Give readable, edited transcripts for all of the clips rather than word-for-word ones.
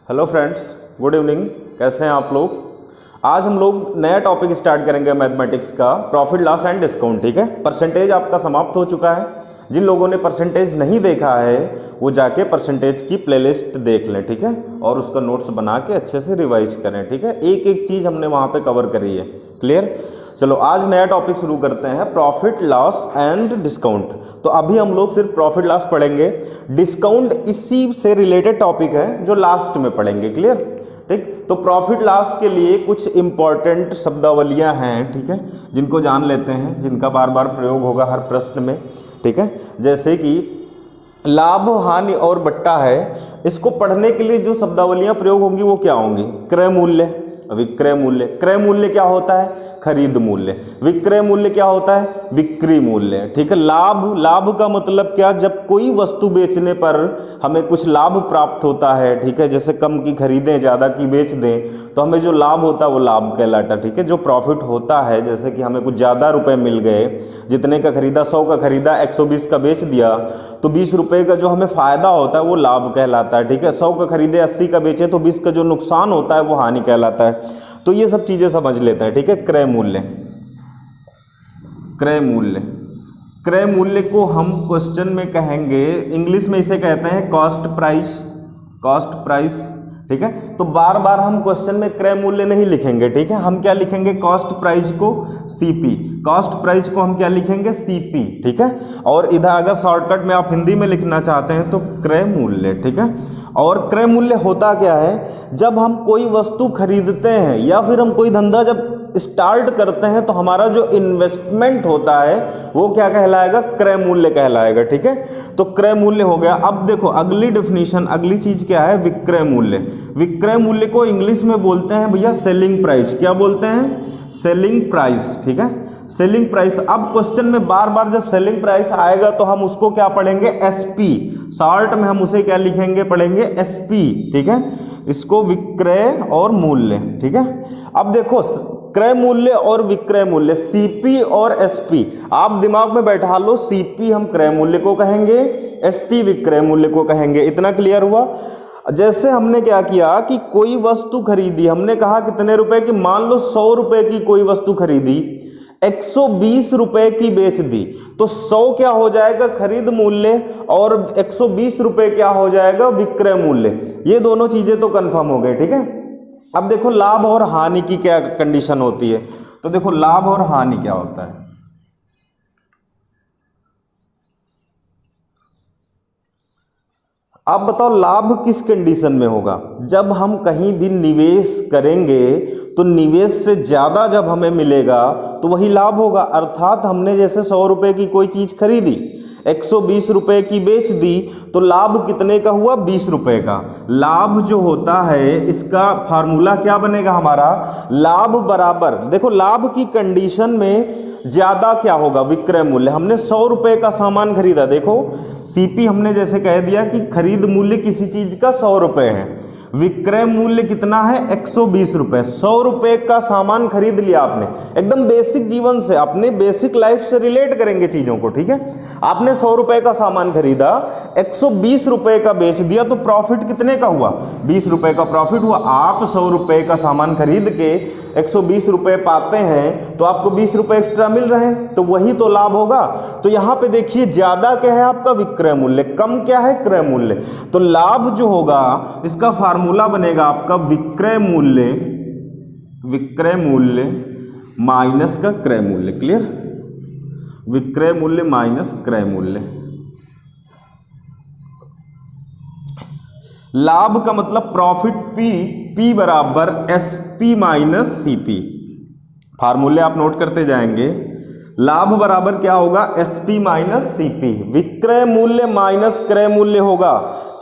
Hello friends, good evening. कैसे हैं आप लोग। आज हम लोग नया टॉपिक स्टार्ट करेंगे मैथमेटिक्स का, प्रॉफिट लॉस एंड डिस्काउंट। ठीक है, परसेंटेज आपका समाप्त हो चुका है। जिन लोगों ने परसेंटेज नहीं देखा है वो जाके परसेंटेज की प्लेलिस्ट देख लें। ठीक है, और उसका नोट्स बना के अच्छे से रिवाइज करें। ठीक है, एक एक चीज़ हमने वहाँ पे कवर करी है। क्लियर। चलो आज नया टॉपिक शुरू करते हैं, प्रॉफिट लॉस एंड डिस्काउंट। तो अभी हम लोग सिर्फ प्रॉफिट लॉस पढ़ेंगे, डिस्काउंट इसी से रिलेटेड टॉपिक है जो लास्ट में पढ़ेंगे। क्लियर। ठीक, तो प्रॉफिट लॉस के लिए कुछ इंपॉर्टेंट शब्दावलियां हैं, ठीक है, जिनको जान लेते हैं, जिनका बार बार प्रयोग होगा हर प्रश्न में। ठीक है, जैसे कि लाभ, हानि और बट्टा है, इसको पढ़ने के लिए जो शब्दावलियां प्रयोग होंगी वो क्या होंगी। क्रय मूल्य, विक्रय मूल्य। क्रय मूल्य क्या होता है, खरीद मूल्य। विक्रय मूल्य क्या होता है, बिक्री मूल्य। ठीक है, लाभ, लाभ का मतलब क्या, जब कोई वस्तु बेचने पर हमें कुछ लाभ प्राप्त होता है। ठीक है, जैसे कम की खरीदें ज़्यादा की बेच दें तो हमें जो लाभ होता है वो लाभ कहलाता है। ठीक है, जो प्रॉफिट होता है, जैसे कि हमें कुछ ज़्यादा रुपए मिल गए, जितने का खरीदा 100 का खरीदा 120 का बेच दिया तो 20 रुपये का जो हमें फ़ायदा होता है वो लाभ कहलाता है। ठीक है, 100 का खरीदे 80 का बेचे तो 20 का जो नुकसान होता है वो हानि कहलाता है। तो ये सब चीज़ें समझ लेते हैं। ठीक है, क्रय मूल्य। क्रय मूल्य, क्रय मूल्य को हम क्वेश्चन में कहेंगे, इंग्लिश में इसे कहते हैं कॉस्ट प्राइस। Cost price. ठीक है, तो बार बार हम क्वेश्चन में क्रय मूल्य नहीं लिखेंगे। ठीक है, हम क्या लिखेंगे, कॉस्ट प्राइस को सीपी। कॉस्ट प्राइस को हम क्या लिखेंगे, सीपी। ठीक है, और इधर अगर शॉर्टकट में आप हिंदी में लिखना चाहते हैं तो क्रय मूल्य। ठीक है, और क्रय मूल्य होता क्या है, जब हम कोई वस्तु खरीदते हैं या फिर हम कोई धंधा जब स्टार्ट करते हैं तो हमारा जो इन्वेस्टमेंट होता है वो क्या कहलाएगा, क्रय मूल्य कहलाएगा। ठीक है, तो क्रय मूल्य हो गया। अब देखो अगली डेफिनेशन, अगली चीज क्या है, विक्रय मूल्य। विक्रय मूल्य को इंग्लिश में बोलते हैं भैया सेलिंग प्राइस। क्या बोलते हैं, सेलिंग प्राइस। ठीक है, सेलिंग प्राइस। अब क्वेश्चन में बार बार जब सेलिंग प्राइस आएगा तो हम उसको क्या पढ़ेंगे, एसपी। शॉर्ट में हम उसे क्या लिखेंगे, पढ़ेंगे एसपी। ठीक है, इसको विक्रय और मूल्य। ठीक है, अब देखो क्रय मूल्य और विक्रय मूल्य, सीपी और एसपी, आप दिमाग में बैठा लो। सीपी हम क्रय मूल्य को कहेंगे, एसपी विक्रय मूल्य को कहेंगे। इतना क्लियर हुआ। जैसे हमने क्या किया कि कोई वस्तु खरीदी, हमने कहा कितने रुपए की, मान लो 100 रुपए की कोई वस्तु खरीदी, 120 रुपए की बेच दी, तो 100 क्या हो जाएगा, खरीद मूल्य, और 120 रुपए क्या हो जाएगा, विक्रय मूल्य। ये दोनों चीजें तो कंफर्म हो गई। ठीक है, अब देखो लाभ और हानि की क्या कंडीशन होती है। तो देखो लाभ और हानि क्या होता है। अब बताओ लाभ किस कंडीशन में होगा, जब हम कहीं भी निवेश करेंगे तो निवेश से ज्यादा जब हमें मिलेगा तो वही लाभ होगा। अर्थात हमने जैसे 100 रुपए की कोई चीज खरीदी, 120 रुपए की बेच दी, तो लाभ कितने का हुआ, 20 रुपए का। लाभ जो होता है इसका फार्मूला क्या बनेगा हमारा, लाभ बराबर, देखो लाभ की कंडीशन में ज्यादा क्या होगा, विक्रय मूल्य। हमने 100 रुपए का सामान खरीदा, देखो सीपी हमने जैसे कह दिया कि खरीद मूल्य किसी चीज का 100 रुपए है, विक्रय मूल्य कितना है, 120 रुपए। 100 रुपए का सामान खरीद लिया आपने, एकदम बेसिक जीवन से, अपने बेसिक लाइफ से रिलेट करेंगे चीजों को। ठीक है, आपने 100 रुपए का सामान खरीदा, 120 रुपए का बेच दिया, तो प्रॉफिट कितने का हुआ, 20 रुपए का प्रॉफिट हुआ। आप 100 रुपए का सामान खरीद के 120 रुपए पाते हैं तो आपको 20 रुपए एक्स्ट्रा मिल रहे हैं, तो वही तो लाभ होगा। तो यहां पे देखिए ज्यादा क्या है आपका, विक्रय मूल्य, कम क्या है, क्रय मूल्य। तो लाभ जो होगा इसका फार्मूला बनेगा आपका विक्रय मूल्य, विक्रय मूल्य माइनस का क्रय मूल्य। क्लियर, विक्रय मूल्य माइनस क्रय मूल्य। लाभ का मतलब प्रॉफिट पी, पी बराबर S P minus C P. फार्मूले आप नोट करते जाएंगे। लाभ बराबर क्या होगा, S P minus C P. विक्रय मूल्य माइनस क्रय मूल्य होगा,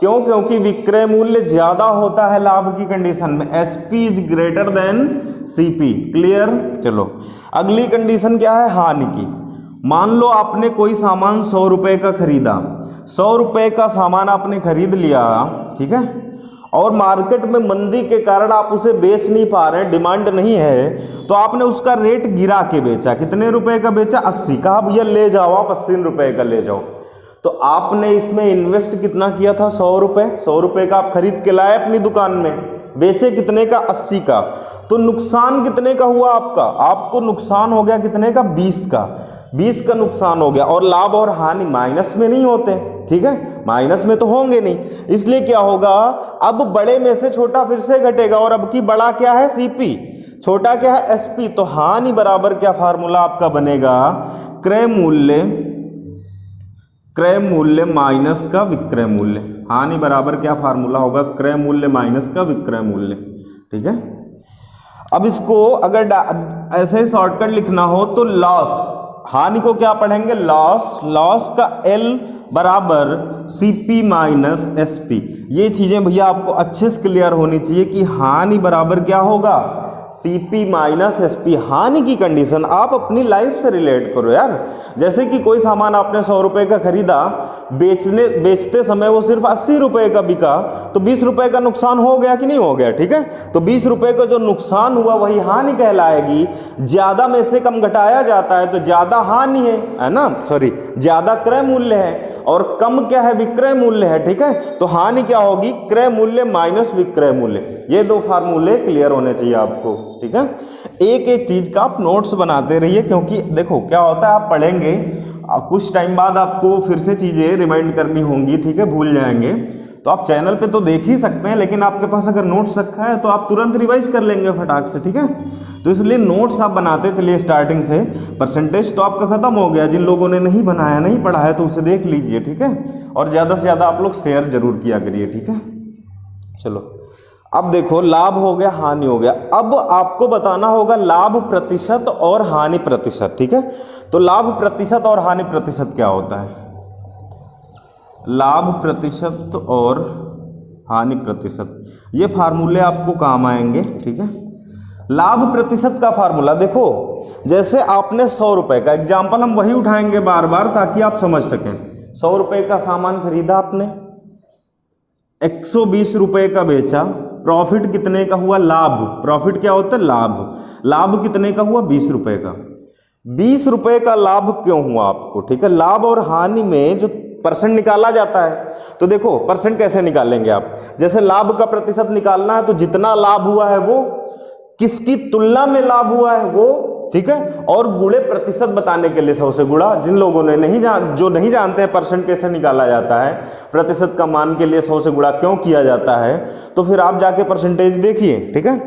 क्यों, क्योंकि विक्रय मूल्य ज्यादा होता है लाभ की कंडीशन में, S P is greater than C P. Clear. चलो अगली कंडीशन क्या है, हानि की। मान लो आपने कोई सामान 100 रुपए का खरीदा, 100 रुपए का सामान आपने खरीद लिया, ठीक है, और मार्केट में मंदी के कारण आप उसे बेच नहीं पा रहे, डिमांड नहीं है, तो आपने उसका रेट गिरा के बेचा। कितने रुपए का बेचा, 80। कहा भैया ले जाओ आप 80 रुपए का ले जाओ। तो आपने इसमें इन्वेस्ट कितना किया था, 100 रुपये। 100 रुपये का आप खरीद के लाए अपनी दुकान में, बेचे कितने का, 80 का। तो नुकसान कितने का हुआ आपका, आपको नुकसान हो गया कितने का, 20 का। 20 का नुकसान हो गया। और लाभ और हानि माइनस में नहीं होते, ठीक है, माइनस में तो होंगे नहीं। इसलिए क्या होगा, अब बड़े में से छोटा फिर से घटेगा, और अब की बड़ा क्या है, सीपी, छोटा क्या है, एसपी। तो हानि बराबर क्या फार्मूला आपका बनेगा, क्रय मूल्य माइनस का विक्रय मूल्य। हानि बराबर क्या फार्मूला होगा, क्रय मूल्य माइनस का विक्रय मूल्य, ठीक है। अब इसको अगर ऐसे शॉर्टकट लिखना हो तो लॉस, हानि को क्या पढ़ेंगे, लॉस का एल बराबर सीपी माइनस एसपी। ये चीजें भैया आपको अच्छे से क्लियर होनी चाहिए कि हानि बराबर क्या होगा, सीपी माइनस एसपी। हानि की कंडीशन आप अपनी लाइफ से रिलेट करो यार। जैसे कि कोई सामान आपने 100 रुपए का खरीदा, बेचते समय वो सिर्फ 80 रुपए का बिका, तो 20 रुपए का नुकसान हो गया कि नहीं हो गया, ठीक है। तो 20 रुपए का जो नुकसान हुआ वही हानि कहलाएगी। ज्यादा में से कम घटाया जाता है तो ज्यादा हानि है ना, सॉरी ज्यादा क्रय मूल्य है, और कम क्या है, विक्रय मूल्य है, ठीक है। तो हानि क्या होगी, क्रय मूल्य माइनस विक्रय मूल्य। ये दो फार्मूले क्लियर होने चाहिए आपको, ठीक है। एक एक चीज का आप नोट्स बनाते रहिए, क्योंकि देखो क्या होता है, आप पढ़ेंगे कुछ टाइम बाद आपको फिर से चीजें रिमाइंड करनी होंगी, ठीक है, भूल जाएंगे। तो आप चैनल पे तो देख ही सकते हैं, लेकिन आपके पास अगर नोट्स रखा है तो आप तुरंत रिवाइज कर लेंगे फटाक से, ठीक है। तो इसलिए नोट्स आप बनाते चलिए स्टार्टिंग से। परसेंटेज तो आपका खत्म हो गया, जिन लोगों ने नहीं बनाया, नहीं पढ़ा है तो उसे देख लीजिए, ठीक है। और ज़्यादा से ज़्यादा आप लोग शेयर जरूर किया करिए, ठीक है। चलो अब देखो, लाभ हो गया, हानि हो गया। अब आपको बताना होगा लाभ प्रतिशत और हानि प्रतिशत, ठीक है। तो लाभ प्रतिशत और हानि प्रतिशत क्या होता है, लाभ प्रतिशत और हानि प्रतिशत, ये फार्मूले आपको काम आएंगे, ठीक है। लाभ प्रतिशत का फार्मूला देखो, जैसे आपने 100 रुपए का एग्जाम्पल, हम वही उठाएंगे बार बार ताकि आप समझ सकें। 100 रुपए का सामान खरीदा आपने, 120 रुपए का बेचा, प्रॉफिट कितने का हुआ, लाभ। प्रॉफिट क्या होता है, लाभ कितने का हुआ, 20 रुपए का। 20 रुपए का लाभ क्यों हुआ आपको, ठीक है। लाभ और हानि में जो परसेंट निकाला जाता है, तो देखो परसेंट कैसे निकालेंगे आप, जैसे लाभ का प्रतिशत निकालना है तो जितना लाभ हुआ है वो किसकी तुलना में लाभ हुआ है वो, ठीक है। और गुणे प्रतिशत बताने के लिए 100 से गुणा। जिन लोगों ने जो नहीं जानते हैं परसेंट कैसे निकाला जाता है, प्रतिशत का मान के लिए 100 से गुणा क्यों किया जाता है, तो फिर आप जाके परसेंटेज देखिए, ठीक है।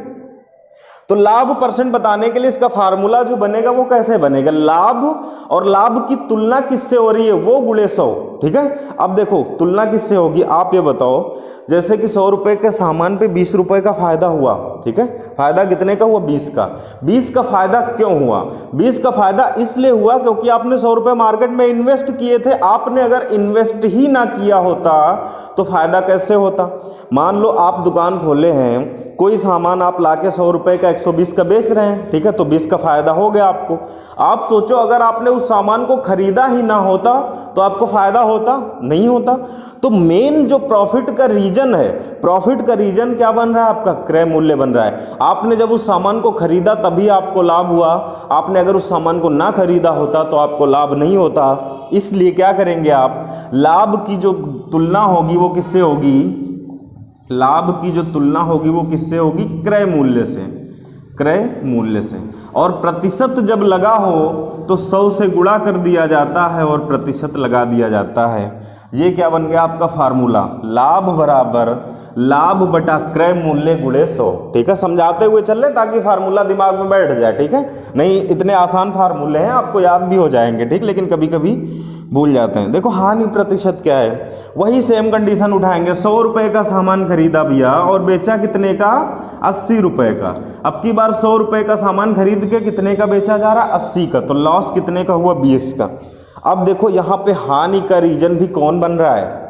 तो लाभ परसेंट बताने के लिए इसका फार्मूला जो बनेगा वो कैसे बनेगा, लाभ और लाभ की तुलना किससे हो रही है, वो गुणे 100, ठीक है। अब देखो तुलना किससे होगी, आप ये बताओ, जैसे कि 100 रुपए के सामान पे 20 रुपए का फायदा हुआ, ठीक है। फायदा कितने का हुआ, 20 का। 20 का फायदा क्यों हुआ, 20 का फायदा इसलिए हुआ क्योंकि आपने 100 रुपए मार्केट में इन्वेस्ट किए थे। आपने अगर इन्वेस्ट ही ना किया होता तो फायदा कैसे होता। मान लो आप दुकान खोले हैं, कोई सामान आप लाके 100 रुपए का 120 का बेच रहे हैं, ठीक है, तो 20 का फायदा हो गया आपको। आप सोचो अगर आपने उस सामान को खरीदा ही ना होता तो आपको फायदा होता, नहीं होता। तो मेन जो प्रॉफिट का रीजन है, प्रॉफिट का रीजन क्या बन रहा है आपका, क्रय मूल्य बन रहा है। आपने जब उस सामान को खरीदा तभी आपको लाभ हुआ, आपने अगर उस सामान को ना खरीदा होता तो आपको लाभ नहीं होता। इसलिए क्या करेंगे आप, लाभ की जो तुलना होगी वो किससे होगी, लाभ की जो तुलना होगी वो किससे होगी, क्रय मूल्य से, क्रय मूल्य से। और प्रतिशत जब लगा हो तो 100 से गुणा कर दिया जाता है और प्रतिशत लगा दिया जाता है। ये क्या बन गया आपका फार्मूला, लाभ बराबर लाभ बटा क्रय मूल्य गुणे 100, ठीक है। समझाते हुए चल रहे ताकि फार्मूला दिमाग में बैठ जाए, ठीक है। नहीं इतने आसान फार्मूले हैं, आपको याद भी हो जाएंगे, ठीक, लेकिन कभी कभी भूल जाते हैं। देखो हानि प्रतिशत क्या है, वही सेम कंडीशन उठाएंगे। 100 रुपए का सामान खरीदा भैया और बेचा कितने का, 80 रुपए का। अब की बार 100 रुपए का सामान खरीद के कितने का बेचा जा रहा, 80 का। तो लॉस कितने का हुआ, 20 का। अब देखो यहाँ पे हानि का रीजन भी कौन बन रहा है,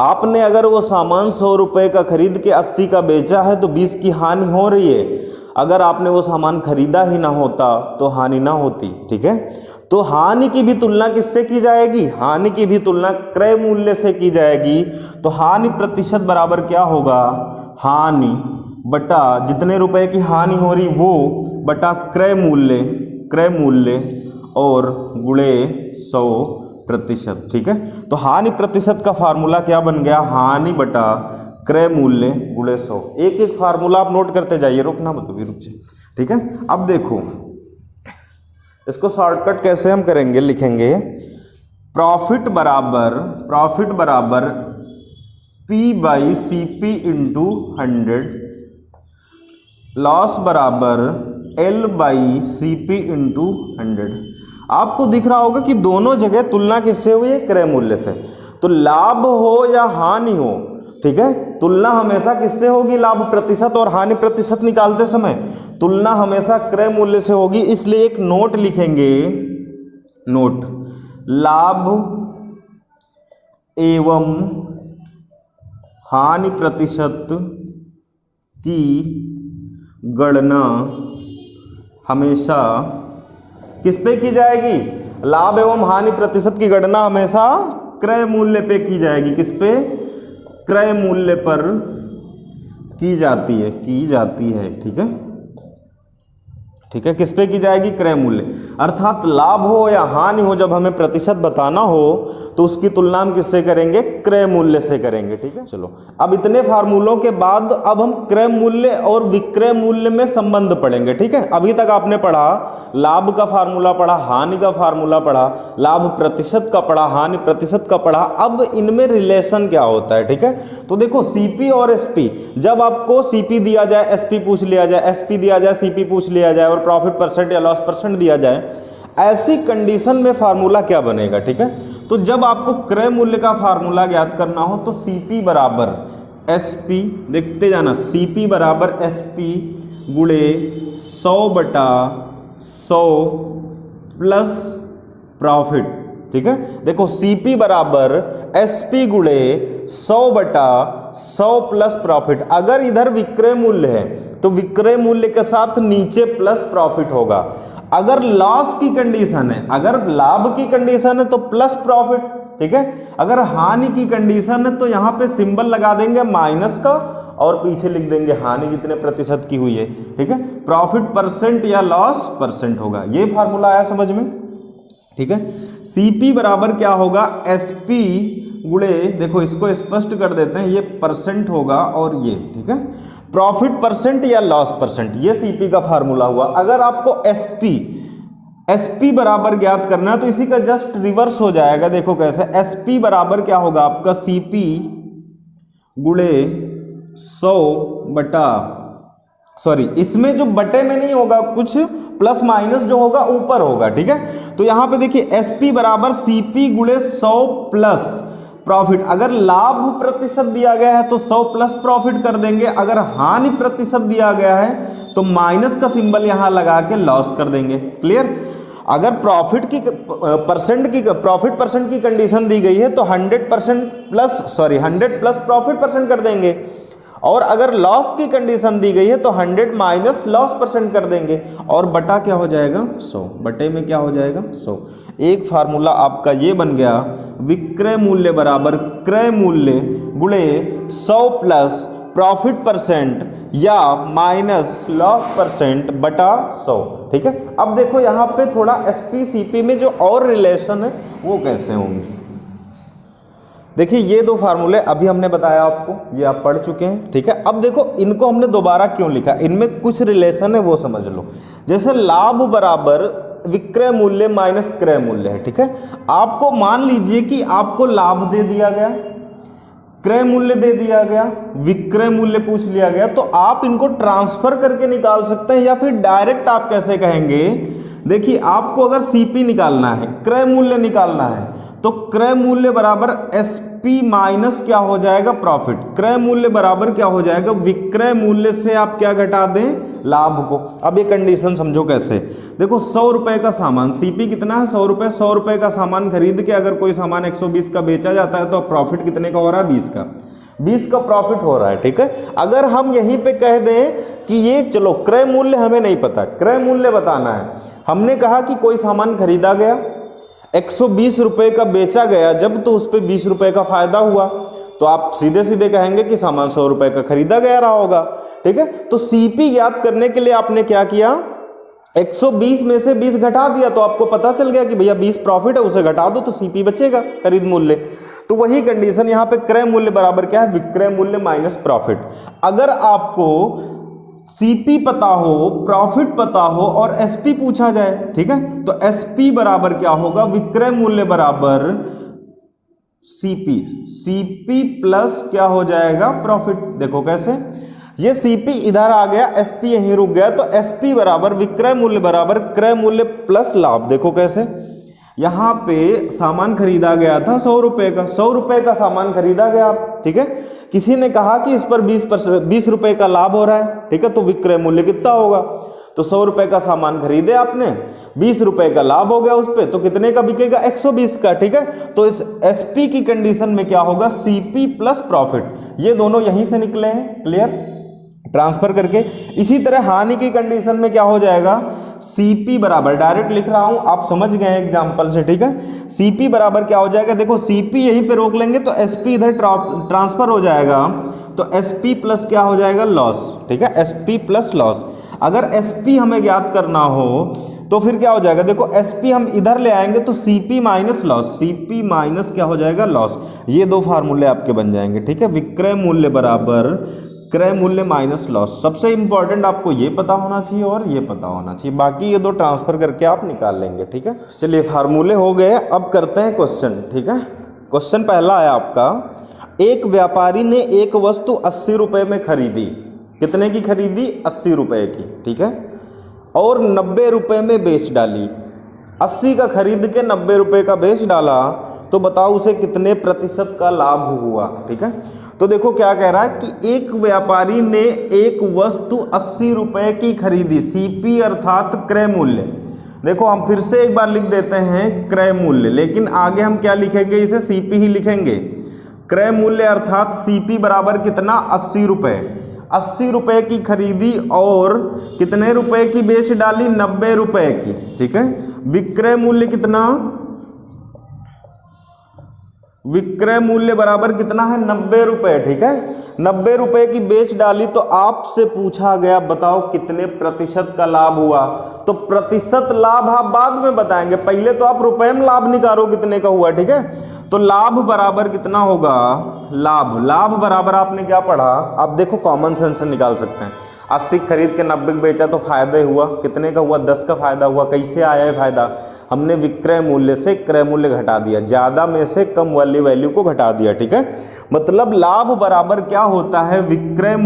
आपने अगर वो सामान 100 रुपए का खरीद के 80 का बेचा है तो 20 की हानि हो रही है। अगर आपने वो सामान खरीदा ही ना होता तो हानि ना होती, ठीक है। तो हानि की भी तुलना किससे की जाएगी, हानि की भी तुलना क्रय मूल्य से की जाएगी। तो हानि प्रतिशत बराबर क्या होगा, हानि बटा जितने रुपए की हानि हो रही वो बटा क्रय मूल्य और गुणे 100 प्रतिशत। ठीक है, तो हानि प्रतिशत का फार्मूला क्या बन गया, हानि बटा क्रय मूल्य गुणे 100। एक एक फार्मूला आप नोट करते जाइए, रुकना मत भी, रुक जाइए। ठीक है, अब देखो इसको शॉर्टकट कैसे हम करेंगे, लिखेंगे प्रॉफिट बराबर P by C P into 100, loss बराबर L by C P into 100। आपको दिख रहा होगा कि दोनों जगह तुलना किससे हुई है, क्रय मूल्य से। तो लाभ हो या हानि हो, ठीक है, तुलना हमेशा किससे होगी, लाभ प्रतिशत और हानि प्रतिशत निकालते समय तुलना हमेशा क्रय मूल्य से होगी। इसलिए एक नोट लिखेंगे, नोट लाभ एवं हानि प्रतिशत की गणना हमेशा किस पे की जाएगी, लाभ एवं हानि प्रतिशत की गणना हमेशा क्रय मूल्य पे की जाएगी। किस पे, क्रय मूल्य पर की जाती है। ठीक है, ठीक है, किस पे की जाएगी, क्रय मूल्य। अर्थात लाभ हो या हानि हो, जब हमें प्रतिशत बताना हो तो उसकी तुलना हम किससे करेंगे, क्रय मूल्य से करेंगे। ठीक है, चलो अब इतने फार्मूलों के बाद अब हम क्रय मूल्य और विक्रय मूल्य में संबंध पढ़ेंगे। ठीक है, अभी तक आपने पढ़ा लाभ का फार्मूला पढ़ा, हानि का फार्मूला पढ़ा, लाभ प्रतिशत का पढ़ा, हानि प्रतिशत का पढ़ा। अब इनमें रिलेशन क्या होता है। ठीक है, तो देखो सीपी और एसपी, जब आपको सीपी दिया जाए, एसपी पूछ लिया जाए, एसपी दिया जाए, सीपी पूछ लिया जाए और प्रॉफिट परसेंट या लॉस परसेंट दिया जाए, ऐसी कंडीशन में फार्मूला क्या बनेगा। ठीक है, तो जब आपको क्रय मूल्य का फार्मूला ज्ञात करना हो तो सीपी बराबर एसपी, देखते जाना, सीपी बराबर एसपी गुणे 100 बटा 100 प्लस प्रॉफिट। ठीक है, देखो सीपी बराबर एसपी गुणे 100 बटा 100 प्लस प्रॉफिट। अगर इधर विक्रय मूल्य है तो विक्रय मूल्य के साथ नीचे प्लस प्रॉफिट होगा। अगर लॉस की कंडीशन है, अगर लाभ की कंडीशन है तो प्लस प्रॉफिट। ठीक है, अगर हानि की कंडीशन है तो यहां पे सिंबल लगा देंगे माइनस का और पीछे लिख देंगे हानि जितने प्रतिशत की हुई है। ठीक है, प्रॉफिट परसेंट या लॉस परसेंट होगा। ये फार्मूला आया समझ में। ठीक है, सीपी बराबर क्या होगा, एसपी गुणे, देखो इसको स्पष्ट कर देते हैं, ये परसेंट होगा और ये, ठीक है, प्रॉफिट परसेंट या लॉस परसेंट, ये सीपी का फार्मूला हुआ। अगर आपको एसपी बराबर ज्ञात करना है तो इसी का जस्ट रिवर्स हो जाएगा। देखो कैसे, एसपी बराबर क्या होगा आपका, सीपी गुणे 100 बटा, सॉरी इसमें जो बटे में नहीं होगा, कुछ प्लस माइनस जो होगा ऊपर होगा। ठीक है, तो यहां पे देखिए एसपी बराबर सीपी गुणे 100 प्लस प्रॉफिट। अगर लाभ प्रतिशत दिया गया है तो 100 प्लस प्रॉफिट कर देंगे, अगर हानि प्रतिशत दिया गया है तो माइनस का सिंबल यहां लगा के लॉस कर देंगे। क्लियर, अगर प्रॉफिट परसेंट की कंडीशन दी गई है तो 100 प्लस प्रॉफिट परसेंट कर देंगे, और अगर लॉस की कंडीशन दी गई है तो 100 माइनस लॉस परसेंट कर देंगे, और बटा क्या हो जाएगा, 100, बटे में क्या हो जाएगा, 100। एक फार्मूला आपका ये बन गया, विक्रय मूल्य बराबर क्रय मूल्य गुणे 100 प्लस प्रॉफिट परसेंट या माइनस लॉस परसेंट बटा 100। ठीक है, अब देखो यहाँ पे थोड़ा एसपी सीपी में जो और रिलेशन है वो कैसे होंगे। देखिए ये दो फार्मूले अभी हमने बताया आपको, ये आप पढ़ चुके हैं। ठीक है, अब देखो इनको हमने दोबारा क्यों लिखा, इनमें कुछ रिलेशन है वो समझ लो। जैसे लाभ बराबर विक्रय मूल्य माइनस क्रय मूल्य है। ठीक है, आपको मान लीजिए कि आपको लाभ दे दिया गया, क्रय मूल्य दे दिया गया, विक्रय मूल्य पूछ लिया गया, तो आप इनको ट्रांसफर करके निकाल सकते हैं, या फिर डायरेक्ट आप कैसे कहेंगे। देखिए आपको अगर सीपी निकालना है, क्रय मूल्य निकालना है, तो क्रय मूल्य बराबर एसपी माइनस क्या हो जाएगा, प्रॉफिट। क्रय मूल्य बराबर क्या हो जाएगा, विक्रय मूल्य से आप क्या घटा दें, लाभ को। अब ये कंडीशन समझो कैसे, देखो 100 रुपए का सामान, सीपी कितना है, 100 रुपए, 100 रुपए का सामान खरीद के अगर कोई सामान 120 का बेचा जाता है तो प्रॉफिट कितने का हो रहा है, 20 का, 20 का प्रॉफिट हो रहा है। ठीक है, अगर हम यहीं पे कह दें कि ये चलो क्रय मूल्य हमें नहीं पता, क्रय मूल्य बताना है, हमने कहा कि कोई सामान खरीदा गया 120 रुपए का बेचा गया जब, तो उस पर 20 रुपए का फायदा हुआ, तो आप सीधे सीधे कहेंगे कि सामान 100 रुपए का खरीदा गया रहा होगा। ठीक है, तो सीपी याद करने के लिए आपने क्या किया, 120 में से 20 घटा दिया तो आपको पता चल गया कि भैया 20 प्रॉफिट है, उसे घटा दो तो सीपी बचेगा, खरीद मूल्य। तो वही कंडीशन यहाँ पे क्रय मूल्य बराबर क्या है, विक्रय मूल्य माइनस प्रॉफिट। अगर आपको सीपी पता हो, प्रॉफिट पता हो और एसपी पूछा जाए, ठीक है, तो एसपी बराबर क्या होगा, विक्रय मूल्य बराबर सीपी, सीपी प्लस क्या हो जाएगा, प्रॉफिट। देखो कैसे, ये सीपी इधर आ गया, एसपी यहीं रुक गया, तो एसपी बराबर विक्रय मूल्य बराबर क्रय मूल्य प्लस लाभ। देखो कैसे, यहां पे सामान खरीदा गया था 100 रुपए का, 100 रुपए का सामान खरीदा गया, ठीक है, किसी ने कहा कि इस पर 20 रुपए का लाभ हो रहा है, ठीक है, तो विक्रय मूल्य कितना होगा, तो 100 रुपए का सामान खरीदे आपने, 20 रुपए का लाभ हो गया उस पे, तो कितने का बिकेगा, 120 का, ठीक है। तो इस एसपी की कंडीशन में क्या होगा, सीपी प्लस प्रॉफिट, ये दोनों यहीं से निकले हैं, क्लियर, ट्रांसफर करके। इसी तरह हानि की कंडीशन में क्या हो जाएगा, सीपी बराबर, डायरेक्ट लिख रहा हूं, आप समझ गए एग्जांपल से, ठीक है, सीपी बराबर क्या हो जाएगा, देखो सीपी यहीं पे रोक लेंगे तो एसपी इधर ट्रांसफर हो जाएगा, तो एसपी प्लस क्या हो जाएगा, लॉस, ठीक है, एसपी प्लस लॉस। अगर एसपी हमें ज्ञात करना हो तो फिर क्या हो जाएगा, देखो एसपी हम इधर ले आएंगे तो CP minus loss, CP minus क्या हो जाएगा, लॉस। ये दो फार्मूले आपके बन जाएंगे, ठीक है, विक्रय मूल्य बराबर क्रय मूल्य माइनस लॉस। सबसे इंपॉर्टेंट आपको ये पता होना चाहिए और ये पता होना चाहिए, बाकी ये दो ट्रांसफर करके आप निकाल लेंगे, ठीक है। चलिए फार्मूले हो गए, अब करते हैं क्वेश्चन, ठीक है। क्वेश्चन पहला है आपका, एक व्यापारी ने एक वस्तु 80 रुपए में खरीदी, कितने की खरीदी, 80 रुपए की, ठीक है, और 90 रुपए में बेच डाली। 80 का खरीद के 90 रुपए का बेच डाला, तो बताओ उसे कितने प्रतिशत का लाभ हुआ, ठीक है। तो देखो क्या कह रहा है कि एक व्यापारी ने एक वस्तु 80 रुपए की खरीदी, सीपी अर्थात क्रय मूल्य। देखो हम फिर से एक बार लिख देते हैं क्रय मूल्य, लेकिन आगे हम क्या लिखेंगे, इसे सीपी ही लिखेंगे। क्रय मूल्य अर्थात सीपी बराबर कितना, 80 रुपए। 80 रुपए की खरीदी और कितने रुपए की बेच डाली, 90 रुपए की, ठीक है। विक्रय मूल्य कितना, विक्रय मूल्य बराबर कितना है, 90 रुपए, ठीक है। 90 रुपए की बेच डाली, तो आपसे पूछा गया बताओ कितने प्रतिशत का लाभ हुआ। तो प्रतिशत लाभ आप बाद में बताएंगे, पहले तो आप रुपए में लाभ निकालो कितने का हुआ, ठीक है। तो लाभ बराबर कितना होगा, लाभ बराबर आपने क्या पढ़ा, आप देखो कॉमन सेंस से निकाल सकते हैं। 80 खरीद के 90 बेचा तो फायदा हुआ, कितने का हुआ, 10 का फायदा हुआ। कैसे आया है फायदा, हमने विक्रय मूल्य से क्रय मूल्य घटा दिया, ज्यादा में से कम वाली वैल्यू को घटा दिया, ठीक है। मतलब लाभ बराबर क्या होता है, विक्रय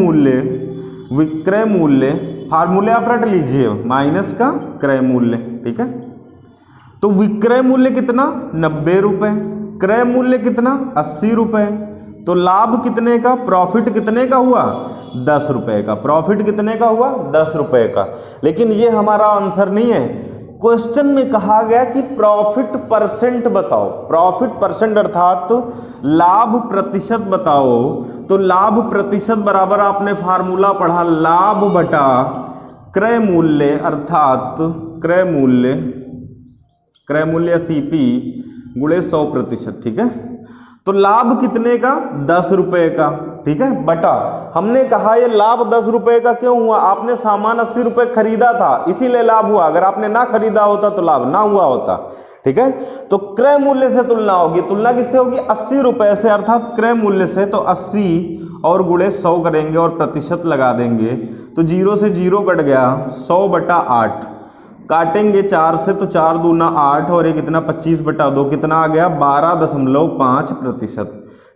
मूल्य फार्मूले आप रट लीजिए, माइनस का क्रय मूल्य, ठीक है। तो विक्रय मूल्य कितना, 90 रुपए, क्रय मूल्य कितना, 80 रुपए, तो लाभ कितने का, प्रॉफिट कितने का हुआ, 10 रुपए का। प्रॉफिट कितने का हुआ, 10 रुपए का। लेकिन ये हमारा आंसर नहीं है, क्वेश्चन में कहा गया कि प्रॉफिट परसेंट बताओ, प्रॉफिट परसेंट अर्थात लाभ प्रतिशत बताओ। तो लाभ प्रतिशत बराबर आपने फार्मूला पढ़ा, लाभ बटा क्रय मूल्य अर्थात क्रय मूल्य सीपी गुणे 100%, ठीक है। तो लाभ कितने का, 10 रुपए का, ठीक है, बटा हमने कहा ये लाभ 10 रुपए का क्यों हुआ, आपने सामान 80 रुपए खरीदा था इसीलिए लाभ हुआ, अगर आपने ना खरीदा होता तो लाभ ना हुआ होता, ठीक है। तो क्रय मूल्य से तुलना होगी, तुलना किससे होगी, 80 रुपए से अर्थात क्रय मूल्य से। तो 80 और गुणे 100 करेंगे और प्रतिशत लगा देंगे, तो 0 से 0 कट गया, 100/8 काटेंगे 4 से, तो 4 दूना 8 और ये कितना 25/2 कितना आ गया, 12.5%,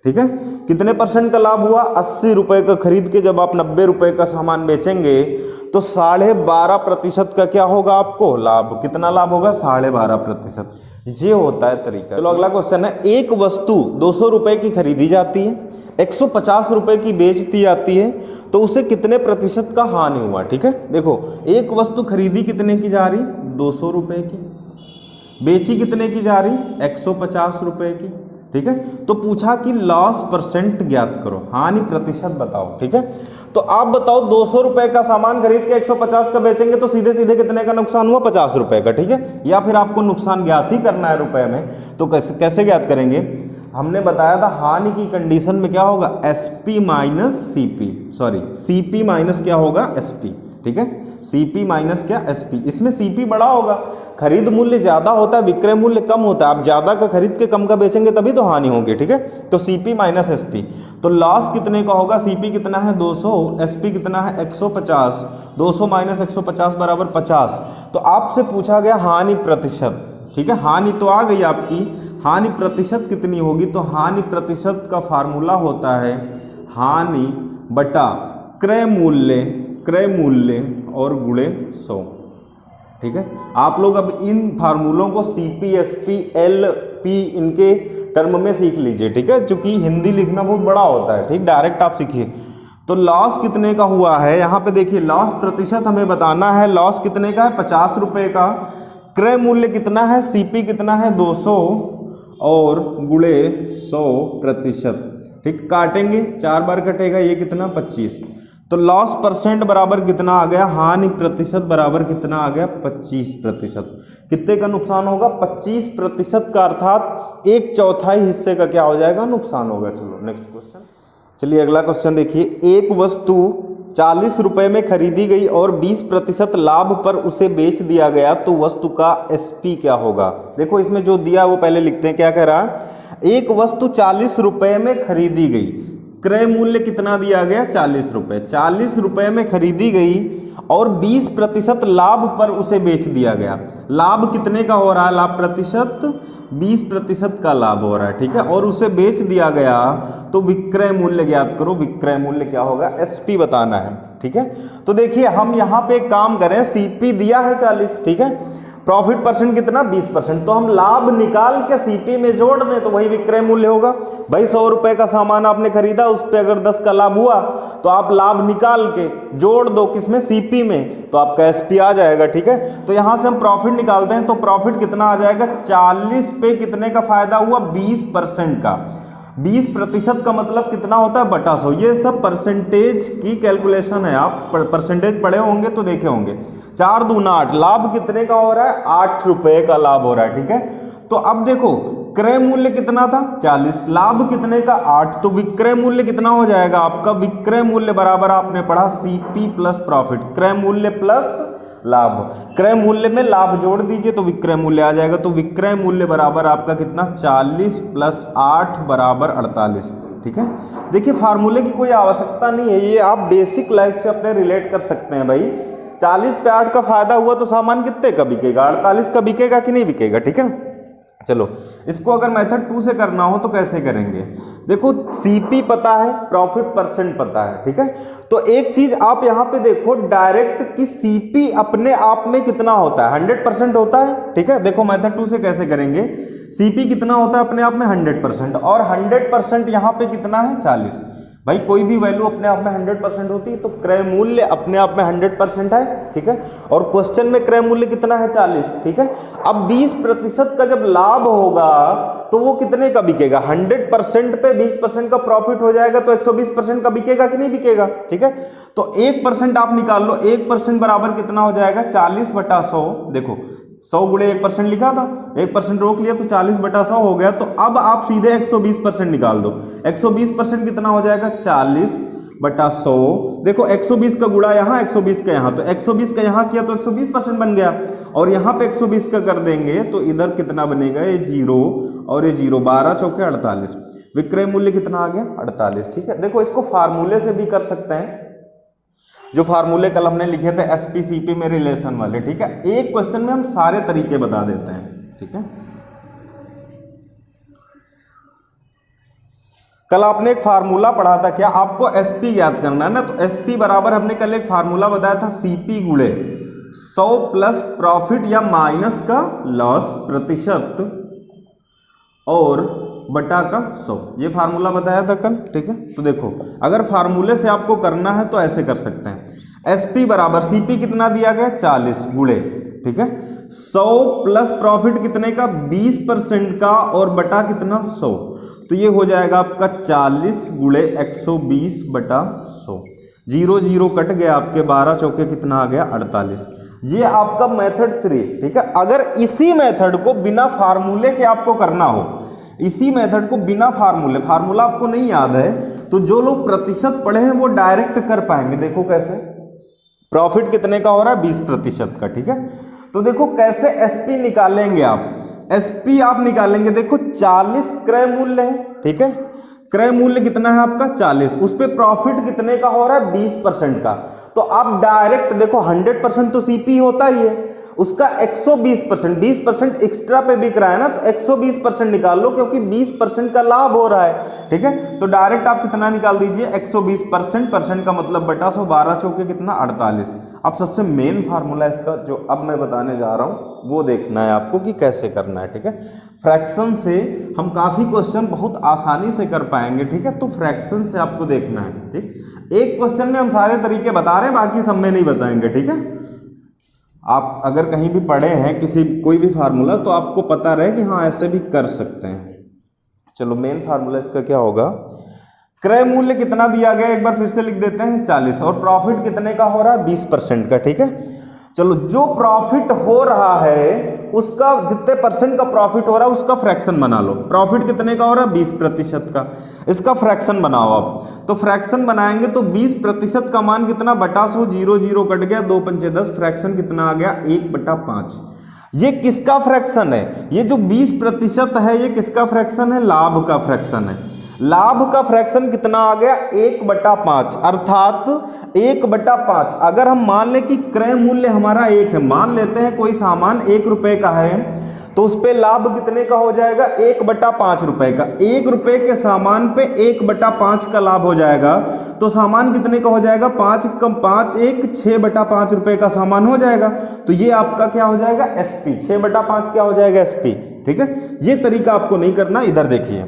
ठीक है। कितने परसेंट का लाभ हुआ, 80 रुपए का खरीद के जब आप 90 रुपए का सामान बेचेंगे तो 12.5% का क्या होगा आपको लाभ, कितना लाभ होगा, 12.5%। ये होता है तरीका। चलो अगला क्वेश्चन है, एक वस्तु 200 रुपए की खरीदी जाती है, 150 रुपए की बेचती जाती है, तो उसे कितने प्रतिशत का हानि हुआ, ठीक है। देखो एक वस्तु खरीदी कितने की जा रही, 200 रुपए की, बेची कितने की जा रही, 150 रुपए की, ठीक है। तो पूछा कि लॉस परसेंट ज्ञात करो, हानि प्रतिशत बताओ, ठीक है। तो आप बताओ 200 रुपए का सामान खरीद के 150 का बेचेंगे तो सीधे सीधे कितने का नुकसान हुआ, 50 रुपए का, ठीक है। या फिर आपको नुकसान ज्ञात ही करना है रुपए में, तो कैसे ज्ञात करेंगे, हमने बताया था हानि की कंडीशन में क्या होगा, SP minus CP, sorry CP minus क्या होगा SP, ठीक है, CP माइनस क्या SP। इसमें CP बड़ा होगा, खरीद मूल्य ज्यादा होता है, विक्रय मूल्य कम होता है। आप ज्यादा का खरीद के कम का बेचेंगे तभी तो हानि होगी, ठीक है। तो CP माइनस SP, तो लॉस कितने का होगा, CP कितना है 200, SP कितना है 150, 200 माइनस 150 बराबर 50। तो आपसे पूछा गया हानि प्रतिशत, ठीक है, हानि तो आ गई आपकी, हानि प्रतिशत कितनी होगी, तो हानि प्रतिशत का फार्मूला होता है हानि बटा क्रय मूल्य, क्रय मूल्य और गुणे 100, ठीक है। आप लोग अब इन फार्मूलों को CP SP LP इनके टर्म में सीख लीजिए, ठीक है, क्योंकि हिंदी लिखना बहुत बड़ा होता है, ठीक, डायरेक्ट आप सीखिए। तो लॉस कितने का हुआ है, यहाँ पे देखिए लॉस प्रतिशत हमें बताना है, लॉस कितने का है 50 रुपये का, क्रय मूल्य कितना है, CP कितना है 200 और गुणे 100%, ठीक, काटेंगे 4 बार कटेगा, ये कितना 25। तो लॉस परसेंट बराबर कितना आ गया, हानि प्रतिशत बराबर कितना आ गया 25%। कितने का नुकसान होगा 25% का, अर्थात 1/4 हिस्से का क्या हो जाएगा, नुकसान होगा। चलो नेक्स्ट क्वेश्चन, चलिए अगला क्वेश्चन देखिए। एक वस्तु 40 रुपये में खरीदी गई और 20% लाभ पर उसे बेच दिया गया, तो वस्तु का SP क्या होगा। देखो इसमें जो दिया वो पहले लिखते हैं, क्या कह रहा है, एक वस्तु 40 रुपये में खरीदी गई, क्रय मूल्य कितना दिया गया 40 रुपये, 40 रुपये में खरीदी गई और 20% लाभ पर उसे बेच दिया गया। लाभ कितने का हो रहा है, लाभ प्रतिशत 20% का लाभ हो रहा है, ठीक है, और उसे बेच दिया गया, तो विक्रय मूल्य ज्ञात करो। विक्रय मूल्य क्या होगा, SP बताना है, ठीक है। तो देखिए हम यहाँ पे एक काम करें, CP दिया है 40, ठीक है, प्रॉफिट परसेंट कितना 20%, तो हम लाभ निकाल के CP में जोड़ दें तो वही विक्रय मूल्य होगा। भाई 100 रुपए का सामान आपने खरीदा, उस पर अगर 10 का लाभ हुआ तो आप लाभ निकाल के जोड़ दो किसमें, CP में, तो आपका SP आ जाएगा, ठीक है। तो यहां से हम प्रॉफिट निकालते हैं, तो प्रॉफिट कितना आ जाएगा, 40 पे कितने का फायदा हुआ 20% का, 20% का मतलब कितना होता है बटा 100। ये सब परसेंटेज की कैलकुलेशन है, आप परसेंटेज पढ़े होंगे तो देखे होंगे। 4 दूना 8, लाभ कितने का हो रहा है 8 रुपए का लाभ हो रहा है, ठीक है। तो अब देखो क्रय मूल्य कितना था 40, लाभ कितने का 8, तो विक्रय मूल्य कितना हो जाएगा आपका, विक्रय मूल्य बराबर आपने पढ़ा CP प्लस प्रॉफिट, क्रय मूल्य प्लस लाभ, क्रय मूल्य में लाभ जोड़ दीजिए तो विक्रय मूल्य आ जाएगा। तो विक्रय मूल्य बराबर आपका कितना 40 प्लस 8 बराबर 48, ठीक है। देखिए फार्मूले की कोई आवश्यकता नहीं है, ये आप बेसिक लाइफ से अपने रिलेट कर सकते हैं। भाई 40 पे 8 का फायदा हुआ तो सामान कितने का बिकेगा, 48 का बिकेगा कि नहीं बिकेगा, ठीक है। चलो इसको अगर मेथड 2 से करना हो तो कैसे करेंगे, देखो CP पता है, प्रॉफिट परसेंट पता है, ठीक है। तो एक चीज आप यहां पे देखो डायरेक्ट कि CP अपने आप में कितना होता है 100% होता है, ठीक है। देखो मेथड 2 से कैसे करेंगे, CP कितना होता है अपने आप में 100%, और 100% यहां पे कितना है 40। भाई कोई भी वैल्यू अपने आप में 100% होती है, तो क्रय मूल्य अपने आप में 100% है, ठीक है। और क्वेश्चन में क्रय मूल्य कितना है 40, ठीक है। अब 20% का जब लाभ होगा तो वो कितने का बिकेगा, 100% पे 20% का प्रॉफिट हो जाएगा तो 120% का बिकेगा कि नहीं बिकेगा, ठीक है। तो 1% आप निकाल लो, 1% बराबर कितना हो जाएगा 40/100। देखो 100 गुणे 1% लिखा था, 1% रोक लिया तो 40/100 हो गया। तो अब आप सीधे 120% निकाल दो, 120% कितना हो जाएगा 40/100। देखो 120 का गुणा यहाँ, 120 का यहाँ, तो 120 का यहाँ किया तो 120% बन गया, और यहाँ पे 120 का कर देंगे तो इधर कितना बनेगा, ये 0 और ये 0, 12 चौके 48, विक्रय मूल्य कितना आ गया 48, ठीक है। देखो इसको फार्मूले से भी कर सकते हैं, जो फार्मूले कल हमने लिखे थे SP CP में रिलेशन वाले, ठीक है। एक क्वेश्चन में हम सारे तरीके बता देते हैं, ठीक है। कल आपने एक फार्मूला पढ़ा था, क्या आपको SP याद करना है ना, तो SP बराबर हमने कल एक फार्मूला बताया था CP गुणे 100 प्लस प्रॉफिट या माइनस का लॉस प्रतिशत और बटा का 100, ये फार्मूला बताया था कल, ठीक है। तो देखो अगर फार्मूले से आपको करना है तो ऐसे कर सकते हैं, SP बराबर CP कितना दिया गया 40 गुणे, ठीक है, 100 प्लस प्रॉफिट कितने का 20% का और बटा कितना 100, तो ये हो जाएगा आपका 40 गुणे 120/100, 0 0 कट गया आपके, 12 चौके कितना आ गया 48। ये आपका मेथड 3, ठीक है। अगर इसी मेथड को बिना फार्मूले के आपको करना हो, इसी मेथड को बिना फार्मूला आपको नहीं याद है तो जो लोग प्रतिशत पढ़े हैं वो डायरेक्ट कर पाएंगे। देखो कैसे, प्रॉफिट कितने का हो रहा है 20% का, ठीक है। तो देखो कैसे एसपी निकालेंगे आप, एसपी आप निकालेंगे, देखो 40 क्रय मूल्य है, ठीक है, क्रय मूल्य कितना है आपका 40, उस पे प्रॉफिट कितने का हो रहा है 20% का। तो आप डायरेक्ट देखो 100% तो सीपी होता ही है, उसका 120%, 20% एक्स्ट्रा पे बिक रहा है ना, तो 120% निकाल लो क्योंकि 20% का लाभ हो रहा है, ठीक है। तो डायरेक्ट आप कितना निकाल दीजिए 120%, परसेंट का मतलब बटा 100, 12 चौके कितना 48। अब सबसे मेन फार्मूला इसका जो अब मैं बताने जा रहा हूं वो देखना है आपको कि कैसे करना है, ठीक है। फ्रैक्शन से हम काफी क्वेश्चन बहुत आसानी से कर पाएंगे, ठीक है। तो फ्रैक्शन से आपको देखना है, ठीक। एक क्वेश्चन में हम सारे तरीके बता रहे हैं, बाकी सब में नहीं बताएंगे, ठीक है। आप अगर कहीं भी पढ़े हैं किसी कोई भी फार्मूला तो आपको पता रहे कि हाँ ऐसे भी कर सकते हैं। चलो मेन फार्मूला इसका क्या होगा, क्रय मूल्य कितना दिया गया एक बार फिर से लिख देते हैं 40, और प्रॉफिट कितने का हो रहा है 20% का, ठीक है। चलो जो प्रॉफिट हो रहा है उसका जितने परसेंट का प्रॉफिट हो रहा है उसका फ्रैक्शन बना लो। प्रॉफिट कितने का हो रहा है 20% का, इसका फ्रैक्शन बनाओ आप। तो फ्रैक्शन बनाएंगे तो 20% का मान कितना बटा 100, 0 0 कट गया, 2 पंचे 10, फ्रैक्शन कितना आ गया 1/5। ये किसका फ्रैक्शन है, ये जो 20% है ये किसका फ्रैक्शन है, लाभ का फ्रैक्शन है। लाभ का फ्रैक्शन कितना आ गया 1/5, अर्थात 1/5। अगर हम मान ले कि क्रय मूल्य हमारा 1 है, मान लेते हैं कोई सामान 1 रुपए का है, तो उस पे लाभ कितने का हो जाएगा 1/5 रुपए का। 1 रुपए के सामान पे 1/5 का लाभ हो जाएगा, तो सामान कितने का हो जाएगा 5 कम 5 1 6/5 रुपए का सामान हो जाएगा। तो ये आपका क्या हो जाएगा एसपी, 6/5 क्या हो जाएगा एसपी, ठीक है। ये तरीका आपको नहीं करना, इधर देखिए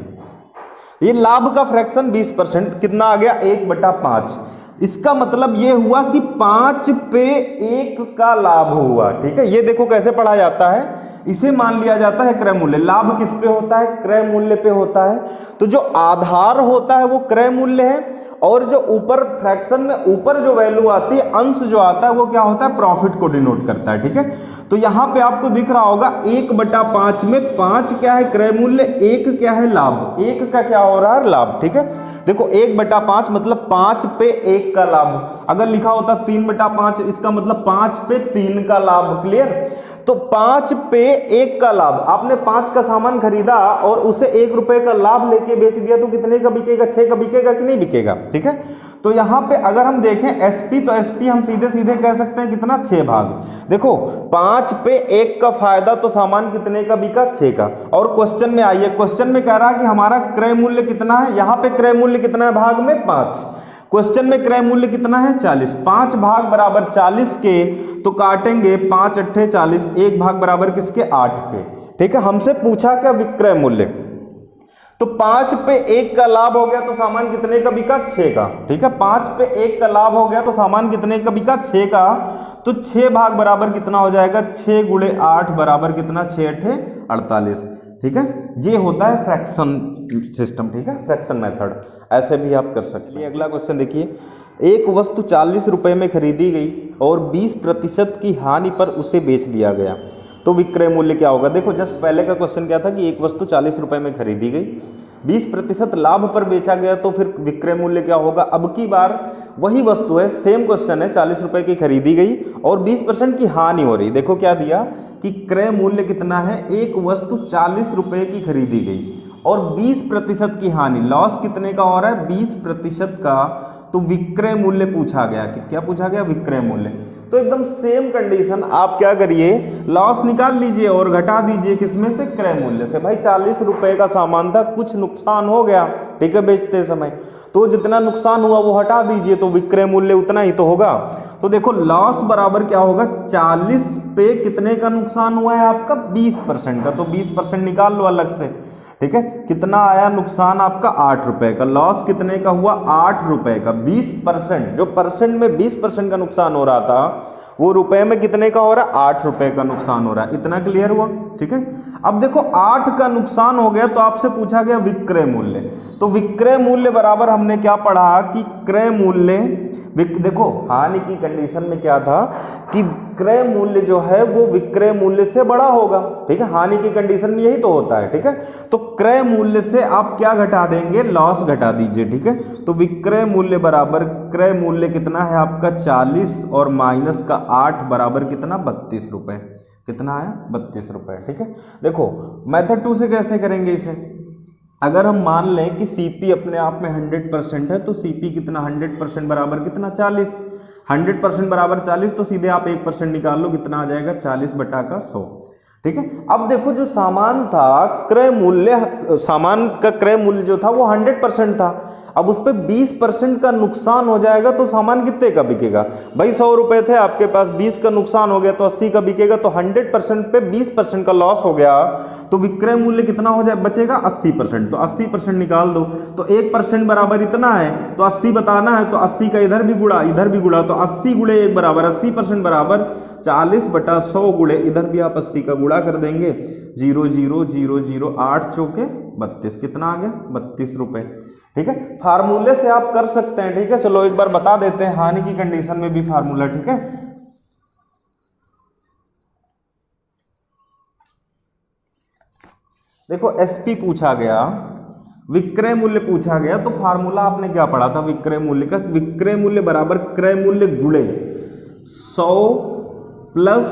ये लाभ का फ्रैक्शन 20% कितना आ गया 1/5। इसका मतलब ये हुआ कि 5 पे 1 का लाभ हुआ, ठीक है। ये देखो कैसे पढ़ा जाता है, इसे मान लिया जाता है क्रय मूल्य। लाभ किस पे होता है, क्रय मूल्य पे होता है। तो जो आधार होता है वो क्रय मूल्य है, और जो ऊपर फ्रैक्शन में ऊपर जो वैल्यू आती है, अंश जो आता है वो क्या होता है प्रॉफिट को डिनोट करता है, ठीक है। तो यहां पे आपको दिख रहा होगा 1/5 में 5 क्या है क्रय मूल्य, 1 क्या है लाभ, 1 का क्या हो रहा है लाभ, ठीक है। देखो 1/5 मतलब 5 पे 1 का लाभ। अगर लिखा होता 3/5 इसका मतलब 5 पे 3 का लाभ, क्लियर। तो 5 पे 1 का लाभ, आपने 5 का सामान खरीदा और उसे 1 रुपए का लाभ लेके बेच दिया तो कितने का बिकेगा 6 का बिकेगा कि नहीं बिकेगा, ठीक है। तो यहां पे अगर हम देखें एसपी, तो एसपी हम सीधे सीधे कह सकते हैं कितना 6 भाग। देखो 5 पे 1 का फायदा तो सामान कितने का बिका 6 का। और क्वेश्चन में आइए, क्वेश्चन में कह रहा है कि हमारा क्रय मूल्य कितना है, यहां पे क्रय मूल्य कितना है भाग में 5, क्वेश्चन में क्रय मूल्य कितना है 40। 5 भाग बराबर 40 के, तो काटेंगे 5 अट्ठे 40, 1 भाग बराबर किसके 8 के, ठीक है। हमसे पूछा क्या विक्रय मूल्य, तो 5 पे 1 का लाभ हो गया तो सामान कितने का बिका 6 का, ठीक है। 5 पे 1 का लाभ हो गया तो सामान कितने का बिका 6 का, तो 6 भाग बराबर कितना हो जाएगा 6 गुणे 8 बराबर कितना 6 अट्ठे 48, ठीक है। ये होता है फ्रैक्शन सिस्टम, ठीक है, फ्रैक्शन मेथड। ऐसे भी आप कर सकते हैं। अगला क्वेश्चन देखिए, एक वस्तु 40 रुपए में खरीदी गई और 20% की हानि पर उसे बेच दिया गया, तो विक्रय मूल्य क्या होगा। देखो जस्ट पहले का क्वेश्चन क्या था कि एक वस्तु 40 रुपए में खरीदी गई, 20% लाभ पर बेचा गया, तो फिर विक्रय मूल्य क्या होगा। अब की बार वही वस्तु है, सेम क्वेश्चन है, 40 रुपए की खरीदी गई और 20% की हानि हो रही। देखो क्या दिया कि क्रय मूल्य कितना है, एक वस्तु 40 रुपए की खरीदी गई और 20% की हानि, लॉस कितने का हो रहा है 20% का, तो विक्रय मूल्य पूछा गया कि क्या पूछा गया विक्रय मूल्य। तो एकदम सेम कंडीशन, आप क्या करिए लॉस निकाल लीजिए और घटा दीजिए किसमें से क्रय मूल्य से। भाई 40 रुपए का सामान था, कुछ नुकसान हो गया, ठीक है, बेचते समय, तो जितना नुकसान हुआ वो हटा दीजिए, तो विक्रय मूल्य उतना ही तो होगा। तो देखो लॉस बराबर क्या होगा 40 पे कितने का नुकसान हुआ है आपका 20% का, तो 20% निकाल लो अलग से, ठीक है। कितना आया नुकसान आपका 8 रुपए का, लॉस कितने का हुआ 8 रुपए का, 20%, जो परसेंट में 20% का नुकसान हो रहा था वो रुपए में कितने का हो रहा है, 8 रुपए का नुकसान हो रहा है। इतना क्लियर हुआ, ठीक है। अब देखो 8 का नुकसान हो गया तो आपसे पूछा गया विक्रय मूल्य। तो विक्रय मूल्य बराबर हमने क्या पढ़ा कि क्रय मूल्य, देखो हानि की कंडीशन में क्या था कि क्रय मूल्य जो है वो विक्रय मूल्य से बड़ा होगा, ठीक है। हानि की कंडीशन में यही तो होता है, ठीक है। तो क्रय मूल्य से आप क्या घटा देंगे, लॉस घटा दीजिए, ठीक है। तो विक्रय मूल्य बराबर क्रय मूल्य कितना है आपका 40 और माइनस का 8 बराबर कितना 32 रुपए। कितना आया 32 रुपए, ठीक है। देखो मेथड 2 से कैसे करेंगे इसे, अगर हम मान लें कि सीपी अपने आप में 100% है तो सीपी कितना 100% बराबर कितना 40, 100% बराबर 40, तो सीधे आप 1% निकाल लो, कितना आ जाएगा 40 बटा का 100, ठीक है। अब देखो जो सामान था क्रय मूल्य, सामान का क्रय मूल्य जो था वो 100% था, अब उस पर 20% का नुकसान हो जाएगा तो सामान कितने का बिकेगा भाई, 100 रुपए थे आपके पास, 20 का नुकसान हो गया तो 80 का बिकेगा, तो 100% पे 20% का लॉस हो गया तो विक्रय मूल्य कितना हो जाए बचेगा 80%। तो 80% निकाल दो, तो 1% बराबर इतना है, तो 80 बताना है, तो 80 का इधर भी गुणा इधर भी गुणा, तो 80 गुणे 1 बराबर 80% बराबर 40 बटा 100 गुणे इधर भी आप 80 का गुणा कर देंगे, 0 0 0 0 8 चौके 32, कितना आ गया 32 रुपए, ठीक है। फार्मूले से आप कर सकते हैं, ठीक है। चलो एक बार बता देते हैं हानि की कंडीशन में भी फार्मूला, ठीक है। देखो एसपी पूछा गया, विक्रय मूल्य पूछा गया, तो फार्मूला आपने क्या पढ़ा था विक्रय मूल्य का, विक्रय मूल्य बराबर क्रय मूल्य गुणे 100 plus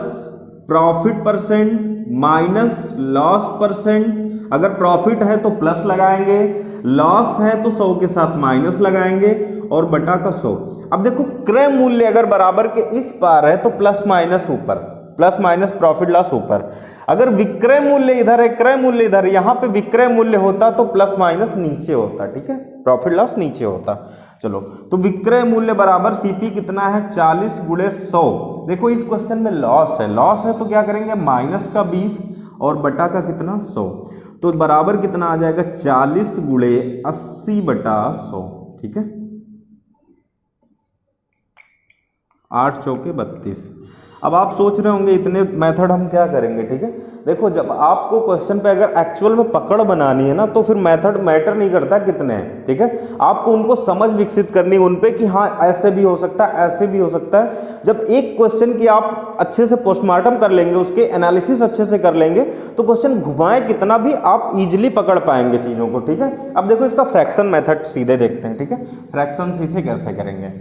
profit percent minus loss percent. अगर प्रॉफिट है तो प्लस लगाएंगे, लॉस है तो 100 के साथ माइनस लगाएंगे और बटा का 100। अब देखो क्रय मूल्य अगर बराबर के इस पार है तो प्लस माइनस ऊपर, प्लस माइनस प्रॉफिट लॉस ऊपर। अगर विक्रय मूल्य इधर है क्रय मूल्य इधर, यहां पे विक्रय मूल्य होता तो प्लस माइनस नीचे होता, ठीक है, प्रॉफिट लॉस नीचे होता। चलो तो विक्रय मूल्य बराबर सीपी कितना है 40 गुणे 100। देखो इस क्वेश्चन में लॉस है, लॉस है तो क्या करेंगे माइनस का 20 और बटा का कितना 100, तो बराबर कितना आ जाएगा 40 गुणे 80 बटा 100, ठीक है, 8 चौके 32। अब आप सोच रहे होंगे इतने मेथड हम क्या करेंगे, ठीक है। देखो जब आपको क्वेश्चन पे अगर एक्चुअल में पकड़ बनानी है ना तो फिर मेथड मैटर नहीं करता कितने हैं, ठीक है। आपको उनको समझ विकसित करनी उन पे कि हाँ ऐसे भी हो सकता है ऐसे भी हो सकता है। जब एक क्वेश्चन की आप अच्छे से पोस्टमार्टम कर लेंगे, उसके एनालिसिस अच्छे से कर लेंगे, तो क्वेश्चन घुमाए कितना भी आप इजिली पकड़ पाएंगे चीज़ों को, ठीक है। अब देखो इसका फ्रैक्शन मेथड सीधे देखते हैं, ठीक है। फ्रैक्शन इसे कैसे करेंगे,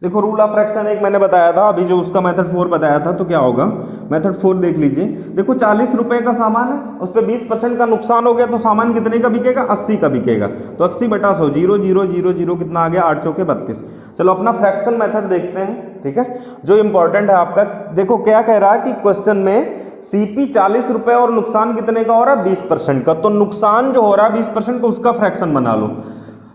देखो रूल ऑफ फ्रैक्शन एक मैंने बताया था, अभी जो उसका मेथड 4 बताया था, तो क्या होगा मेथड 4 देख लीजिए। देखो 40 रुपए का सामान है, उस पर 20% का नुकसान हो गया तो सामान कितने का बिकेगा 80 का बिकेगा, तो 80 बटा 100 0 0 0 0 कितना आ गया 8 चौके 32। चलो अपना फ्रैक्शन मेथड देखते हैं, ठीक है, जो इंपॉर्टेंट है आपका। देखो क्या कह रहा है कि क्वेश्चन में सीपी 40 रुपए और नुकसान कितने का हो रहा है 20% का, तो नुकसान जो हो रहा है 20% का उसका फ्रैक्शन बना लो।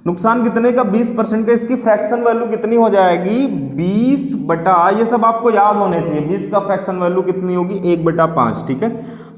नुकसान कितने का 20% का, इसकी फ्रैक्शन वैल्यू कितनी हो जाएगी 20 बटा, ये सब आपको याद होने चाहिए, 20 का फ्रैक्शन वैल्यू कितनी होगी 1 बटा 5, ठीक है।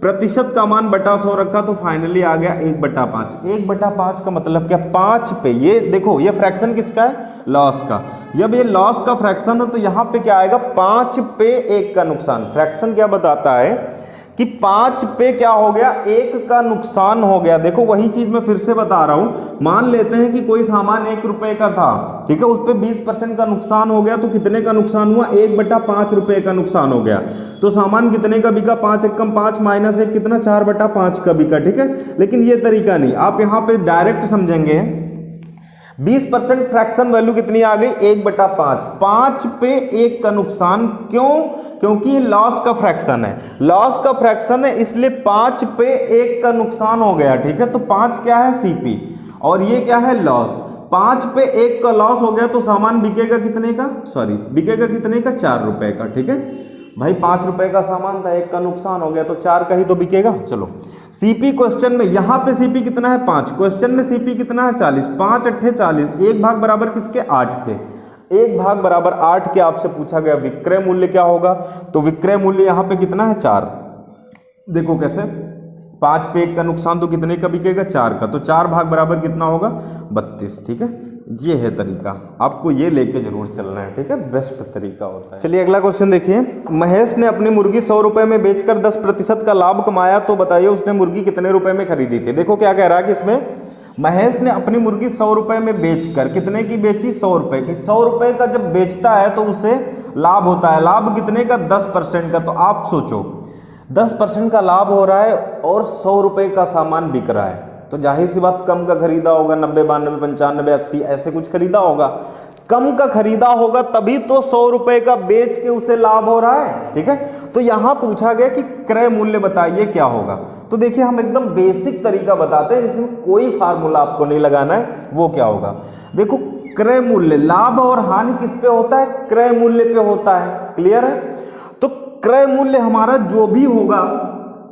प्रतिशत का मान बटा 100 रखा तो फाइनली आ गया 1 बटा 5। 1 बटा 5 का मतलब क्या 5 पे, ये देखो ये फ्रैक्शन किसका है लॉस का। जब ये लॉस का फ्रैक्शन है तो यहाँ पे क्या आएगा 5 पे 1 का नुकसान। फ्रैक्शन क्या बताता है कि 5 पे क्या हो गया 1 का नुकसान हो गया। देखो वही चीज मैं फिर से बता रहा हूं, मान लेते हैं कि कोई सामान 1 रुपए का था, ठीक है, उस पे 20% का नुकसान हो गया, तो कितने का नुकसान हुआ 1 बटा 5 रुपए का नुकसान हो गया। तो सामान कितने का बिका 5 एकम 5 माइनस 1 कितना 4 बटा 5 का बिका, ठीक है। लेकिन ये तरीका नहीं, आप यहाँ पे डायरेक्ट समझेंगे। 20% फ्रैक्शन वैल्यू कितनी आ गई 1 बटा 5, 5 पे 1 का नुकसान, क्यों, क्योंकि ये लॉस का फ्रैक्शन है, लॉस का फ्रैक्शन है इसलिए 5 पे 1 का नुकसान हो गया, ठीक है। तो 5 क्या है सीपी और ये क्या है लॉस, 5 पे 1 का लॉस हो गया तो सामान बिकेगा कितने का, बिकेगा कितने का 4 रुपए का, ठीक है भाई। 5 रुपए का सामान था, 1 का नुकसान हो गया तो 4 का ही तो बिकेगा। चलो सीपी क्वेश्चन में यहाँ पे सीपी कितना है 5, क्वेश्चन में सीपी कितना है 40, 5 अट्ठे 40, 1 भाग बराबर किसके 8 के, 1 भाग बराबर 8 के आपसे पूछा गया विक्रय मूल्य क्या होगा, तो विक्रय मूल्य यहाँ पे कितना है 4। देखो कैसे 5 पे 1 का नुकसान तो कितने का बिकेगा, 4 का, तो 4 भाग बराबर कितना होगा, 32। ठीक है, ये है तरीका, आपको ये लेके जरूर चलना है। ठीक है, बेस्ट तरीका होता है। चलिए अगला क्वेश्चन देखिए, महेश ने अपनी मुर्गी 100 रुपए में बेचकर 10% का लाभ कमाया, तो बताइए उसने मुर्गी कितने रुपए में खरीदी थी। देखो क्या कह रहा है कि इसमें महेश ने अपनी मुर्गी 100 रुपए में बेचकर कितने की बेची, 100 रुपए की। 100 रुपए का जब बेचता है तो उसे लाभ होता है, लाभ कितने का, 10% का। तो आप सोचो 10% का लाभ हो रहा है और 100 रुपए का सामान बिक रहा है, तो जाहिर सी बात कम का खरीदा होगा, 90, 92, 95, 80 ऐसे कुछ खरीदा होगा। कम का खरीदा होगा तभी तो 100 रुपए का बेच के उसे लाभ हो रहा है। ठीक है, तो यहां पूछा गया कि क्रय मूल्य बताइए क्या होगा। तो देखिए हम एकदम बेसिक तरीका बताते हैं जिसमें कोई फार्मूला आपको नहीं लगाना है। वो क्या होगा, देखो क्रय मूल्य, लाभ और हानि किस पे होता है, क्रय मूल्य पे होता है। क्लियर है, तो क्रय मूल्य हमारा जो भी होगा,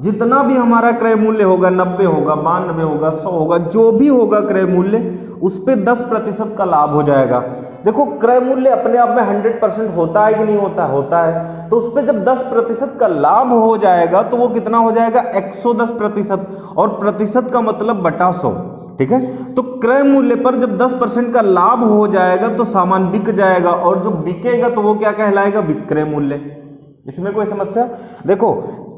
जितना भी हमारा क्रय मूल्य होगा, 90 होगा, 92 होगा, 100 होगा, जो भी होगा क्रय मूल्य, उस पे 10% का लाभ हो जाएगा। देखो क्रय मूल्य अपने आप में 100% होता है कि नहीं होता, होता है, तो उस पे जब 10% का लाभ हो जाएगा तो वो कितना हो जाएगा, 110%, और प्रतिशत का मतलब बटा 100। ठीक है, तो क्रय मूल्य पर जब 10% का लाभ हो जाएगा तो सामान बिक जाएगा, और जो बिकेगा तो वो क्या कहलाएगा, विक्रय मूल्य। इसमें कोई समस्या, देखो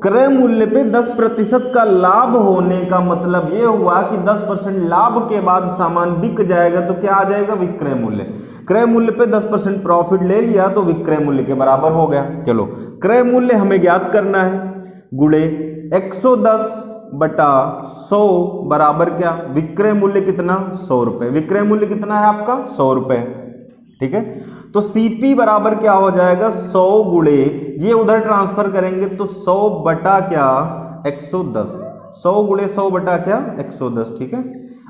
क्रय मूल्य पे 10% का लाभ होने का मतलब ये हुआ कि 10% लाभ के बाद सामान बिक जाएगा, तो क्या आ जाएगा, विक्रय मूल्य। क्रय मूल्य पे 10% प्रॉफिट ले लिया तो विक्रय मूल्य के बराबर हो गया। चलो क्रय मूल्य हमें ज्ञात करना है, गुणे 110 बटा 100 बराबर क्या, विक्रय मूल्य कितना, 100 रुपए। विक्रय मूल्य कितना है आपका, 100 रुपए। ठीक है, तो CP बराबर क्या हो जाएगा, 100 गुणे, ये उधर ट्रांसफर करेंगे तो 100 बटा क्या, 110। 100 गुणे 100 बटा क्या, 110। ठीक है,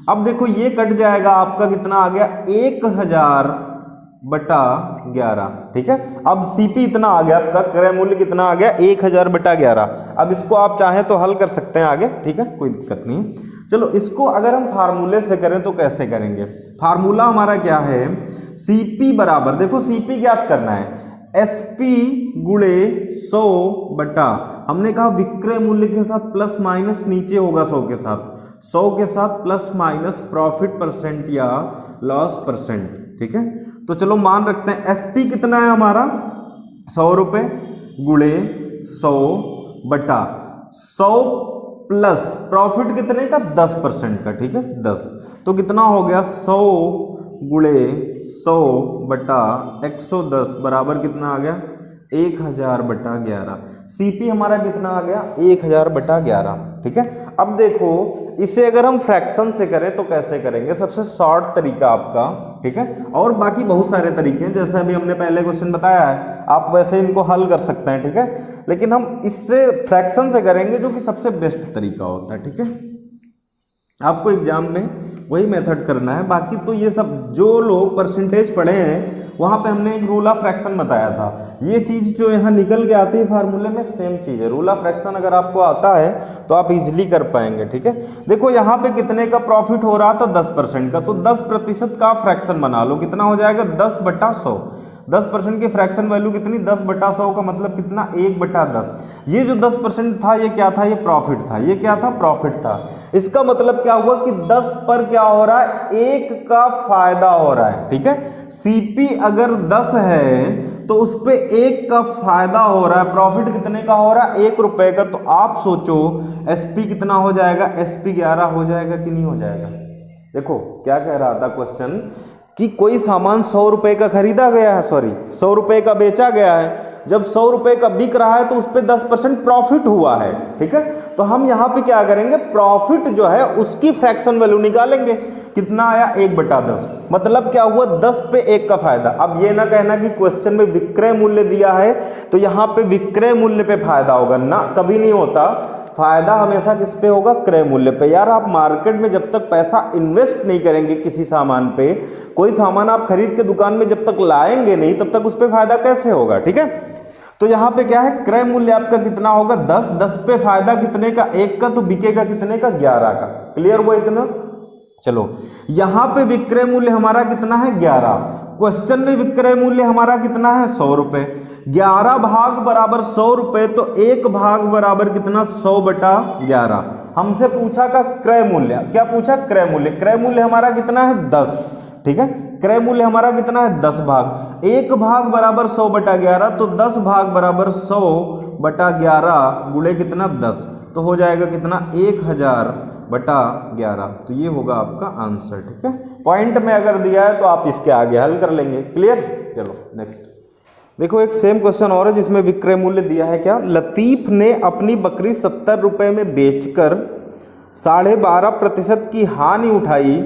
अब देखो ये कट जाएगा, आपका कितना आ गया, 1000 बटा 11। ठीक है, अब CP इतना आ गया, आपका क्रय मूल्य कितना आ गया, 1000 बटा 11। अब इसको आप चाहें तो हल कर सकते हैं आगे। ठीक है, कोई दिक्कत नहीं। चलो इसको अगर हम फार्मूले से करें तो कैसे करेंगे, फार्मूला हमारा क्या है, CP बराबर, देखो CP ज्ञात करना है, SP गुणे 100 बटा, हमने कहा विक्रय मूल्य के साथ प्लस माइनस नीचे होगा 100 के साथ, 100 के साथ प्लस माइनस प्रॉफिट परसेंट या लॉस परसेंट। ठीक है, तो चलो मान रखते हैं SP कितना है हमारा, 100 रुपए गुणे 100 बटा 100 प्लस प्रॉफिट कितने का, 10% का। ठीक है, 10, तो कितना हो गया, 100 गुणे 100 बटा 110 बराबर कितना आ गया, 1000 बटा 11। CP हमारा कितना आ गया, 1000 बटा 11। ठीक है, अब देखो इसे अगर हम फ्रैक्शन से करें तो कैसे करेंगे, सबसे शॉर्ट तरीका आपका। ठीक है, और बाकी बहुत सारे तरीके हैं, जैसे अभी हमने पहले क्वेश्चन बताया है, आप वैसे इनको हल कर सकते हैं। ठीक है, लेकिन हम इससे फ्रैक्शन से करेंगे जो कि सबसे बेस्ट तरीका होता है। ठीक है, आपको एग्जाम में वही मेथड करना है। बाकी तो ये सब जो लोग परसेंटेज पढ़े हैं वहाँ पे हमने एक रूल ऑफ फ्रैक्शन बताया था, ये चीज़ जो यहाँ निकल के आती है फार्मूले में सेम चीज़ है। रूल ऑफ फ्रैक्शन अगर आपको आता है तो आप इजीली कर पाएंगे। ठीक है, देखो यहाँ पे कितने का प्रॉफिट हो रहा था, 10% का, तो 10% का फ्रैक्शन बना लो, कितना हो जाएगा, 10 बटा 100। 10% की फ्रैक्शन वैल्यू कितनी, 10 बटा 100 का मतलब कितना, 1 बटा 10। ये जो 10% था ये क्या था, ये प्रॉफिट था, ये क्या था, प्रॉफिट था। इसका मतलब क्या हुआ कि 10 पर क्या हो रहा है, 1 का फायदा हो रहा है। ठीक है, CP अगर 10 है तो उस पे 1 का फायदा हो रहा है, प्रॉफिट कितने का हो रहा है, 1 रुपए का। तो आप सोचो SP कितना हो जाएगा, SP 11 हो जाएगा कि नहीं हो जाएगा। देखो क्या कह रहा था क्वेश्चन कि कोई सामान 100 रुपए का खरीदा गया है, 100 रुपए का बेचा गया है, जब 100 रुपए का बिक रहा है तो उस पर 10% प्रॉफिट हुआ है। ठीक है, तो हम यहाँ पे क्या करेंगे, प्रॉफिट जो है उसकी फ्रैक्शन वैल्यू निकालेंगे, कितना आया, 1 बटा 10। मतलब क्या हुआ, 10 पे 1 का फायदा। अब ये ना कहना कि क्वेश्चन में विक्रय मूल्य दिया है तो यहाँ पे विक्रय मूल्य पे फायदा होगा, ना, कभी नहीं होता। फायदा हमेशा किस पे होगा, क्रय मूल्य पे। यार आप मार्केट में जब तक पैसा इन्वेस्ट नहीं करेंगे किसी सामान पे, कोई सामान आप खरीद के दुकान में जब तक लाएंगे नहीं तब तक उस पे फायदा कैसे होगा। ठीक है, तो यहाँ पे क्या है, क्रय मूल्य आपका कितना होगा, 10 पे फायदा कितने का, 1 का, तो बिकेगा कितने का, 11 का। क्लियर हुआ इतना। चलो यहाँ पे विक्रय मूल्य हमारा कितना है 11, क्वेश्चन में विक्रय मूल्य हमारा कितना है 100 रुपए। 11 भाग बराबर 100 रुपए, तो 1 भाग बराबर कितना 100/11। हमसे पूछा का क्रय मूल्य, क्या पूछा क्रय मूल्य, क्रय मूल्य हमारा कितना है 10, ठीक है, क्रय मूल्य हमारा कितना है 10 भाग, 1 भाग बराबर 100/11, तो 10 भाग बराबर 100/11 गुणे कितना 10, तो हो जाएगा कितना 1000/11। तो ये होगा आपका आंसर, ठीक है। पॉइंट में अगर दिया है तो आप इसके आगे हल कर लेंगे, क्लियर। चलो नेक्स्ट देखो, एक सेम क्वेश्चन और है जिसमें विक्रय मूल्य दिया है क्या, लतीफ ने अपनी बकरी 70 रुपए में बेचकर 12.5% की हानि उठाई,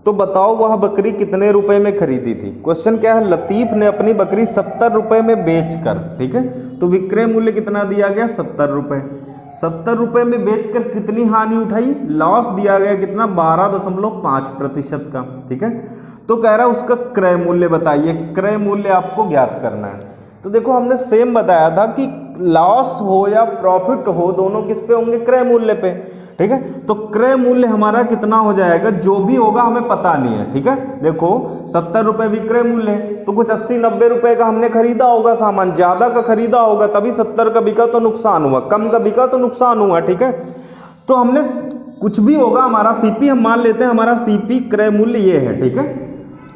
तो बताओ वह बकरी कितने रुपए में खरीदी थी। क्वेश्चन क्या है, लतीफ ने अपनी बकरी 70 रुपए में बेचकर, ठीक है, तो विक्रय मूल्य कितना दिया गया 70 रुपए, 70 रुपए में बेचकर कितनी हानि उठाई, लॉस दिया गया कितना 12.5% का, ठीक है। तो कह रहा है उसका क्रय मूल्य बताइए, क्रय मूल्य आपको ज्ञात करना है। तो देखो हमने सेम बताया था कि लॉस हो या प्रॉफिट हो, दोनों किस पे होंगे, क्रय मूल्य पे, ठीक है। तो क्रय मूल्य हमारा कितना हो जाएगा, जो भी होगा हमें पता नहीं है, ठीक है। देखो 70 रुपए विक्रय मूल्य है, तो कुछ 80-90 रुपए का हमने खरीदा होगा सामान, ज्यादा का खरीदा होगा तभी 70 का बिका तो नुकसान हुआ, कम का बिका तो नुकसान हुआ, ठीक है। तो हमने कुछ भी होगा हमारा सीपी, हम मान लेते हैं हमारा सीपी क्रय मूल्य ये है, ठीक है।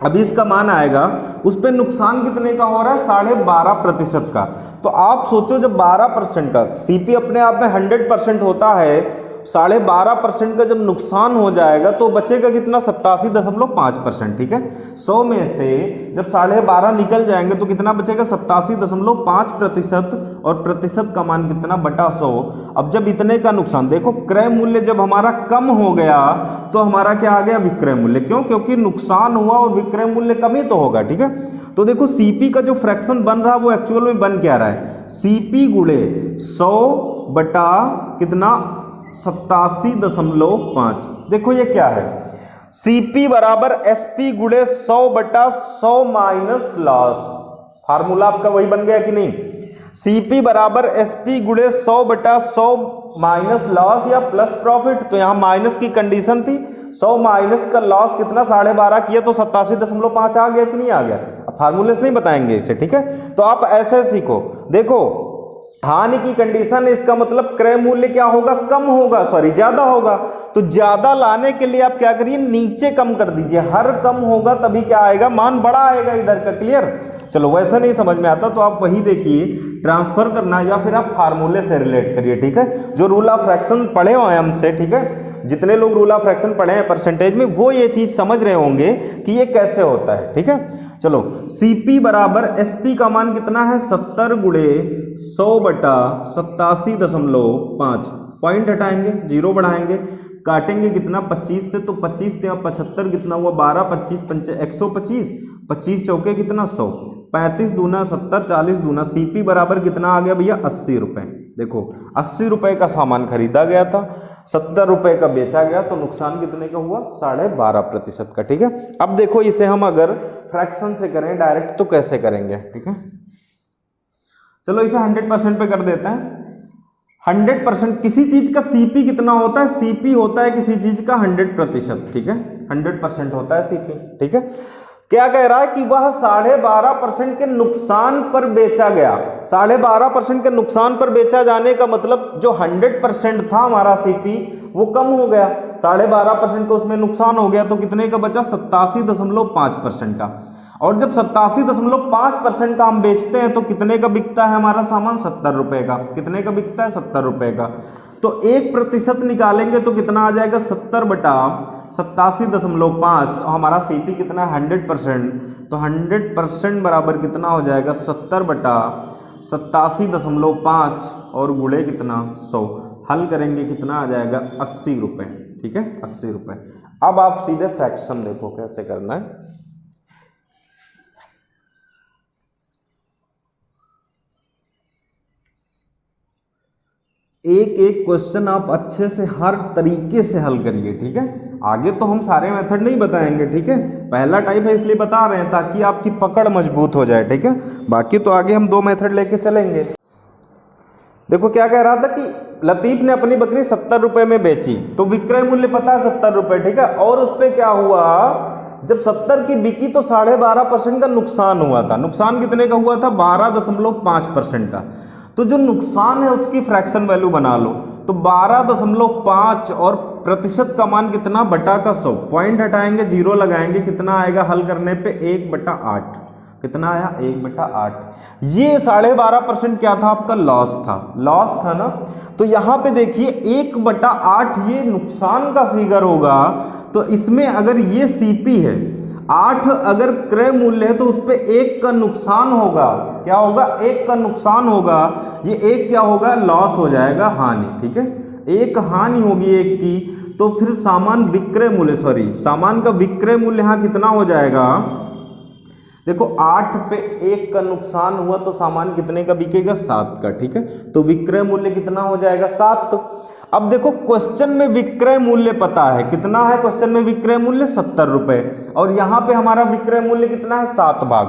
अभी इसका मान आएगा, उस पर नुकसान कितने का हो रहा है 12.5% का। तो आप सोचो जब 12% का सीपी अपने आप में 100% होता है, 12.5% का जब नुकसान हो जाएगा तो बचेगा कितना 87.5%, ठीक है। 100 में से जब 12.5 निकल जाएंगे तो कितना बचेगा 87.5%, और प्रतिशत का मान कितना बटा 100। अब जब इतने का नुकसान, देखो क्रय मूल्य जब हमारा कम हो गया तो हमारा क्या आ गया विक्रय मूल्य, क्यों, क्योंकि नुकसान हुआ और विक्रय मूल्य कम ही तो होगा, ठीक है। तो देखो सीपी का जो फ्रैक्शन बन रहा है वो एक्चुअल में बन क्या रहा है, सीपी गुणे 100 बटा कितना 87.5। देखो ये क्या है, सीपी बराबर एसपी गुणे 100/100 माइनस लॉस। फार्मूला आपका वही बन गया कि नहीं, सीपी बराबर एसपी गुणे 100/100 माइनस लॉस या प्लस प्रॉफिट। तो यहां माइनस की कंडीशन थी, 100 माइनस का लॉस कितना 12.5 किया तो 87.5 आ गया कि नहीं आ गया। अब फार्मूले से नहीं बताएंगे इसे, ठीक है। तो आप ऐसे सीखो, देखो हानि की कंडीशन है, इसका मतलब क्रय मूल्य क्या होगा, कम होगा, सॉरी ज्यादा होगा। तो ज्यादा लाने के लिए आप क्या करिए, नीचे कम कर दीजिए, हर कम होगा तभी क्या आएगा, मान बड़ा आएगा इधर का, क्लियर। चलो वैसा नहीं समझ में आता तो आप वही देखिए, ट्रांसफर करना या फिर आप फार्मूले से रिलेट करिए, ठीक है। जो रूल ऑफ फ्रैक्शन पढ़े हुए हैं हमसे, ठीक है, जितने लोग रूल ऑफ फ्रैक्शन पढ़े हैं परसेंटेज में, वो ये चीज समझ रहे होंगे कि ये कैसे होता है, ठीक है। चलो सीपी बराबर एसपी का मान कितना है 70 गुणे 100/87.5। पॉइंट हटाएंगे, जीरो बढ़ाएंगे, काटेंगे कितना 25 से, तो 25 से 75 कितना हुआ 12, 25 पंचे 125, 25 चौके कितना 100, 35 दूना 70, 40 दूना, सीपी बराबर कितना आ गया भैया 80 रुपए। देखो 80 रुपए का सामान खरीदा गया था, 70 रुपए का बेचा गया, तो नुकसान कितने का हुआ 12.5% का, ठीक है। अब देखो इसे हम अगर फ्रैक्शन से करें डायरेक्ट तो कैसे करेंगे, ठीक है। चलो इसे 100% पे कर देते हैं। 100% किसी चीज का सीपी कितना होता है, सीपी होता है किसी चीज का 100%, ठीक है, 100% होता है सीपी, ठीक है। क्या कह रहा है कि वह 12.5% के नुकसान पर बेचा गया, 12.5% के नुकसान पर बेचा जाने का मतलब जो 100% था हमारा सीपी वो कम हो गया, 12.5% का उसमें नुकसान हो गया, तो कितने का बचा 87.5% का। और जब 87.5% का हम बेचते हैं तो कितने का बिकता है हमारा सामान 70 रुपए का, कितने का बिकता है 70 रुपए का। तो 1% निकालेंगे तो कितना आ जाएगा 70/87.5। हमारा सीपी कितना है 100%, तो 100% बराबर कितना हो जाएगा 70/87.5 और गुणे कितना 100। हल करेंगे कितना आ जाएगा 80 रुपए, ठीक है, 80 रुपए। अब आप सीधे फ्रैक्शन देखो कैसे करना है। एक एक क्वेश्चन आप अच्छे से हर तरीके से हल करिए, ठीक है। आगे तो हम सारे मेथड नहीं बताएंगे, ठीक है, पहला टाइप है इसलिए बता रहे हैं ताकि आपकी पकड़ मजबूत हो जाए, ठीक है। बाकी तो आगे हम 2 मेथड लेके चलेंगे। देखो क्या कह रहा था कि लतीफ ने अपनी बकरी 70 रुपए में बेची, तो विक्रय मूल्य पता है 70 रुपए, ठीक है। और उस पे क्या हुआ, जब 70 की बिकी तो 12.5% का नुकसान हुआ था। नुकसान कितने का हुआ था, 12.5% का। तो जो नुकसान है उसकी फ्रैक्शन वैल्यू बना लो, तो 12.5 और प्रतिशत का मान कितना, बटा का 100, पॉइंट हटाएंगे, जीरो लगाएंगे, कितना आएगा हल करने पे 1/8, कितना आया 1/8। ये 12.5% क्या था आपका, लॉस था, लॉस था ना। तो यहां पे देखिए 1/8 ये नुकसान का फिगर होगा, तो इसमें अगर ये सीपी है, 8 अगर क्रय मूल्य है तो उस पर 1 का नुकसान होगा, क्या होगा, 1 का नुकसान होगा, ये 1 क्या होगा, लॉस हो जाएगा, हानि, ठीक है। 1 हानि होगी 1 की, तो फिर सामान विक्रय मूल्य, सामान का विक्रय मूल्य यहाँ कितना हो जाएगा, देखो 8 पे 1 का नुकसान हुआ तो सामान कितने का बिकेगा, 7 का, ठीक है। तो विक्रय मूल्य कितना हो जाएगा, 7। अब देखो क्वेश्चन में विक्रय मूल्य पता है, कितना है क्वेश्चन में विक्रय मूल्य, 70 रुपए, और यहाँ पे हमारा विक्रय मूल्य कितना है, 7 भाग।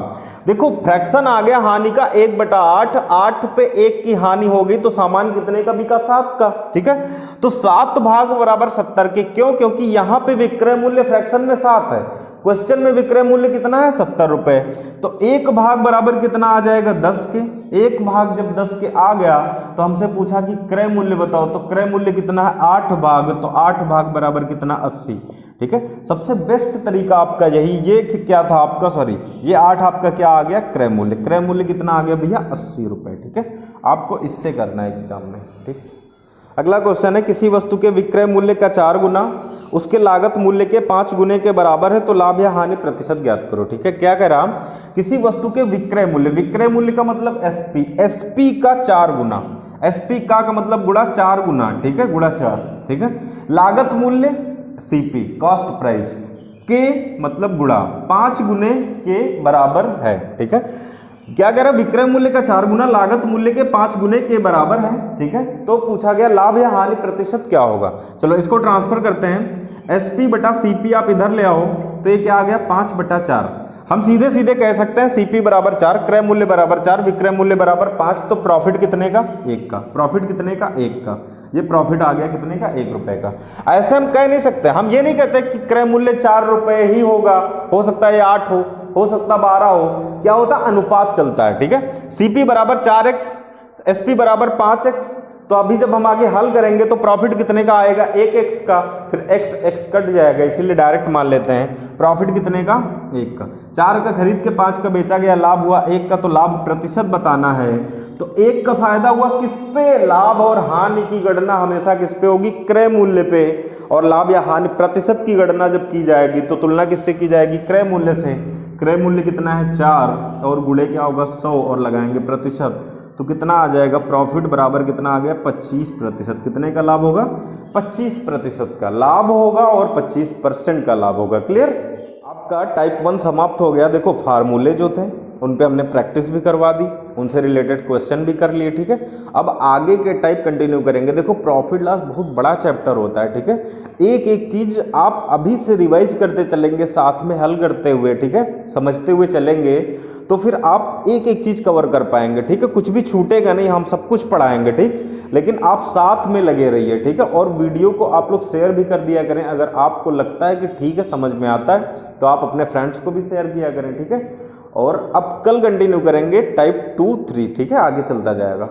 देखो फ्रैक्शन आ गया हानि का 1/8, 8 पे 1 की हानि हो गई तो सामान कितने का बिका, 7 का, ठीक है। तो 7 भाग बराबर 70 के, क्यों, क्योंकि यहाँ पे विक्रय मूल्य फ्रैक्शन में 7 है, क्वेश्चन में विक्रय मूल्य कितना है, 70 रुपए। तो 1 भाग बराबर कितना आ जाएगा, 10 के। 1 भाग जब 10 के आ गया तो हमसे पूछा कि क्रय मूल्य बताओ, तो क्रय मूल्य कितना है, 8 भाग, तो 8 भाग बराबर कितना, 80, ठीक है। सबसे बेस्ट तरीका आपका यही, ये क्या था आपका, ये 8 आपका क्या आ गया, क्रय मूल्य। क्रय मूल्य कितना आ गया भैया, 80 रुपए, ठीक है। आपको इससे करना है एग्जाम में, ठीक। अगला क्वेश्चन है, किसी वस्तु के विक्रय मूल्य का 4 गुना उसके लागत मूल्य के 5 गुने के बराबर है तो लाभ या हानि प्रतिशत ज्ञात करो, ठीक है। क्या कह रहा, किसी वस्तु के विक्रय मूल्य, विक्रय मूल्य का मतलब एसपी, एसपी का 4 गुना, एसपी का मतलब गुणा 4 गुना, ठीक है, गुणा 4, ठीक है। लागत मूल्य सीपी, कॉस्ट प्राइस, के मतलब गुणा 5 गुने के बराबर है, ठीक है। क्या कह रहा है, विक्रय मूल्य का 4 गुना लागत मूल्य के 5 गुने के बराबर है, ठीक है। तो पूछा गया लाभ या हानि प्रतिशत क्या होगा। चलो इसको ट्रांसफर करते हैं, एसपी बटा सीपी आप इधर ले आओ, तो ये क्या आ गया, 5/4। हम सीधे सीधे कह सकते हैं सीपी बराबर 4, क्रय मूल्य बराबर 4, विक्रय मूल्य बराबर 5, तो प्रॉफिट कितने का, 1 का, प्रॉफिट कितने का, 1 का। ये प्रॉफिट आ गया कितने का, 1 रुपए का। ऐसे हम कह नहीं सकते, हम ये नहीं कहते कि क्रय मूल्य 4 रुपए ही होगा, हो सकता है 8 हो सकता 12 हो, क्या होता है, अनुपात चलता है, ठीक है। सीपी बराबर 4x, एसपी बराबर 5x, तो अभी जब हम आगे हल करेंगे तो प्रॉफिट कितने का आएगा, 1x का, फिर x कट जाएगा, इसीलिए डायरेक्ट मान लेते हैं प्रॉफिट कितने का, 1 का। 4 का खरीद के 5 का बेचा गया, लाभ हुआ 1 का, तो लाभ प्रतिशत बताना है, तो 1 का फायदा हुआ किस पे, लाभ और हानि की गणना हमेशा किस पे होगी, क्रय मूल्य पे, और लाभ या हानि प्रतिशत की गणना जब की जाएगी तो तुलना किससे की जाएगी, क्रय मूल्य से। क्रय मूल्य कितना है, 4, और गुणे क्या होगा, 100, और लगाएंगे प्रतिशत, तो कितना आ जाएगा, प्रॉफिट बराबर कितना आ गया, 25%। कितने का लाभ होगा, 25% का लाभ होगा और 25% का लाभ होगा। क्लियर, आपका टाइप 1 समाप्त हो गया। देखो फार्मूले जो थे उन पे हमने प्रैक्टिस भी करवा दी, उनसे रिलेटेड क्वेश्चन भी कर लिए, ठीक है। अब आगे के टाइप कंटिन्यू करेंगे। देखो प्रॉफिट लॉस बहुत बड़ा चैप्टर होता है, ठीक है। एक एक चीज आप अभी से रिवाइज करते चलेंगे, साथ में हल करते हुए, ठीक है, समझते हुए चलेंगे, तो फिर आप एक एक चीज कवर कर पाएंगे, ठीक है। कुछ भी छूटेगा नहीं, हम सब कुछ पढ़ाएंगे, ठीक, लेकिन आप साथ में लगे रहिए, ठीक है। और वीडियो को आप लोग शेयर भी कर दिया करें, अगर आपको लगता है कि ठीक है समझ में आता है तो आप अपने फ्रेंड्स को भी शेयर किया करें, ठीक है। और अब कल कंटिन्यू करेंगे टाइप 2, 3, ठीक है, आगे चलता जाएगा।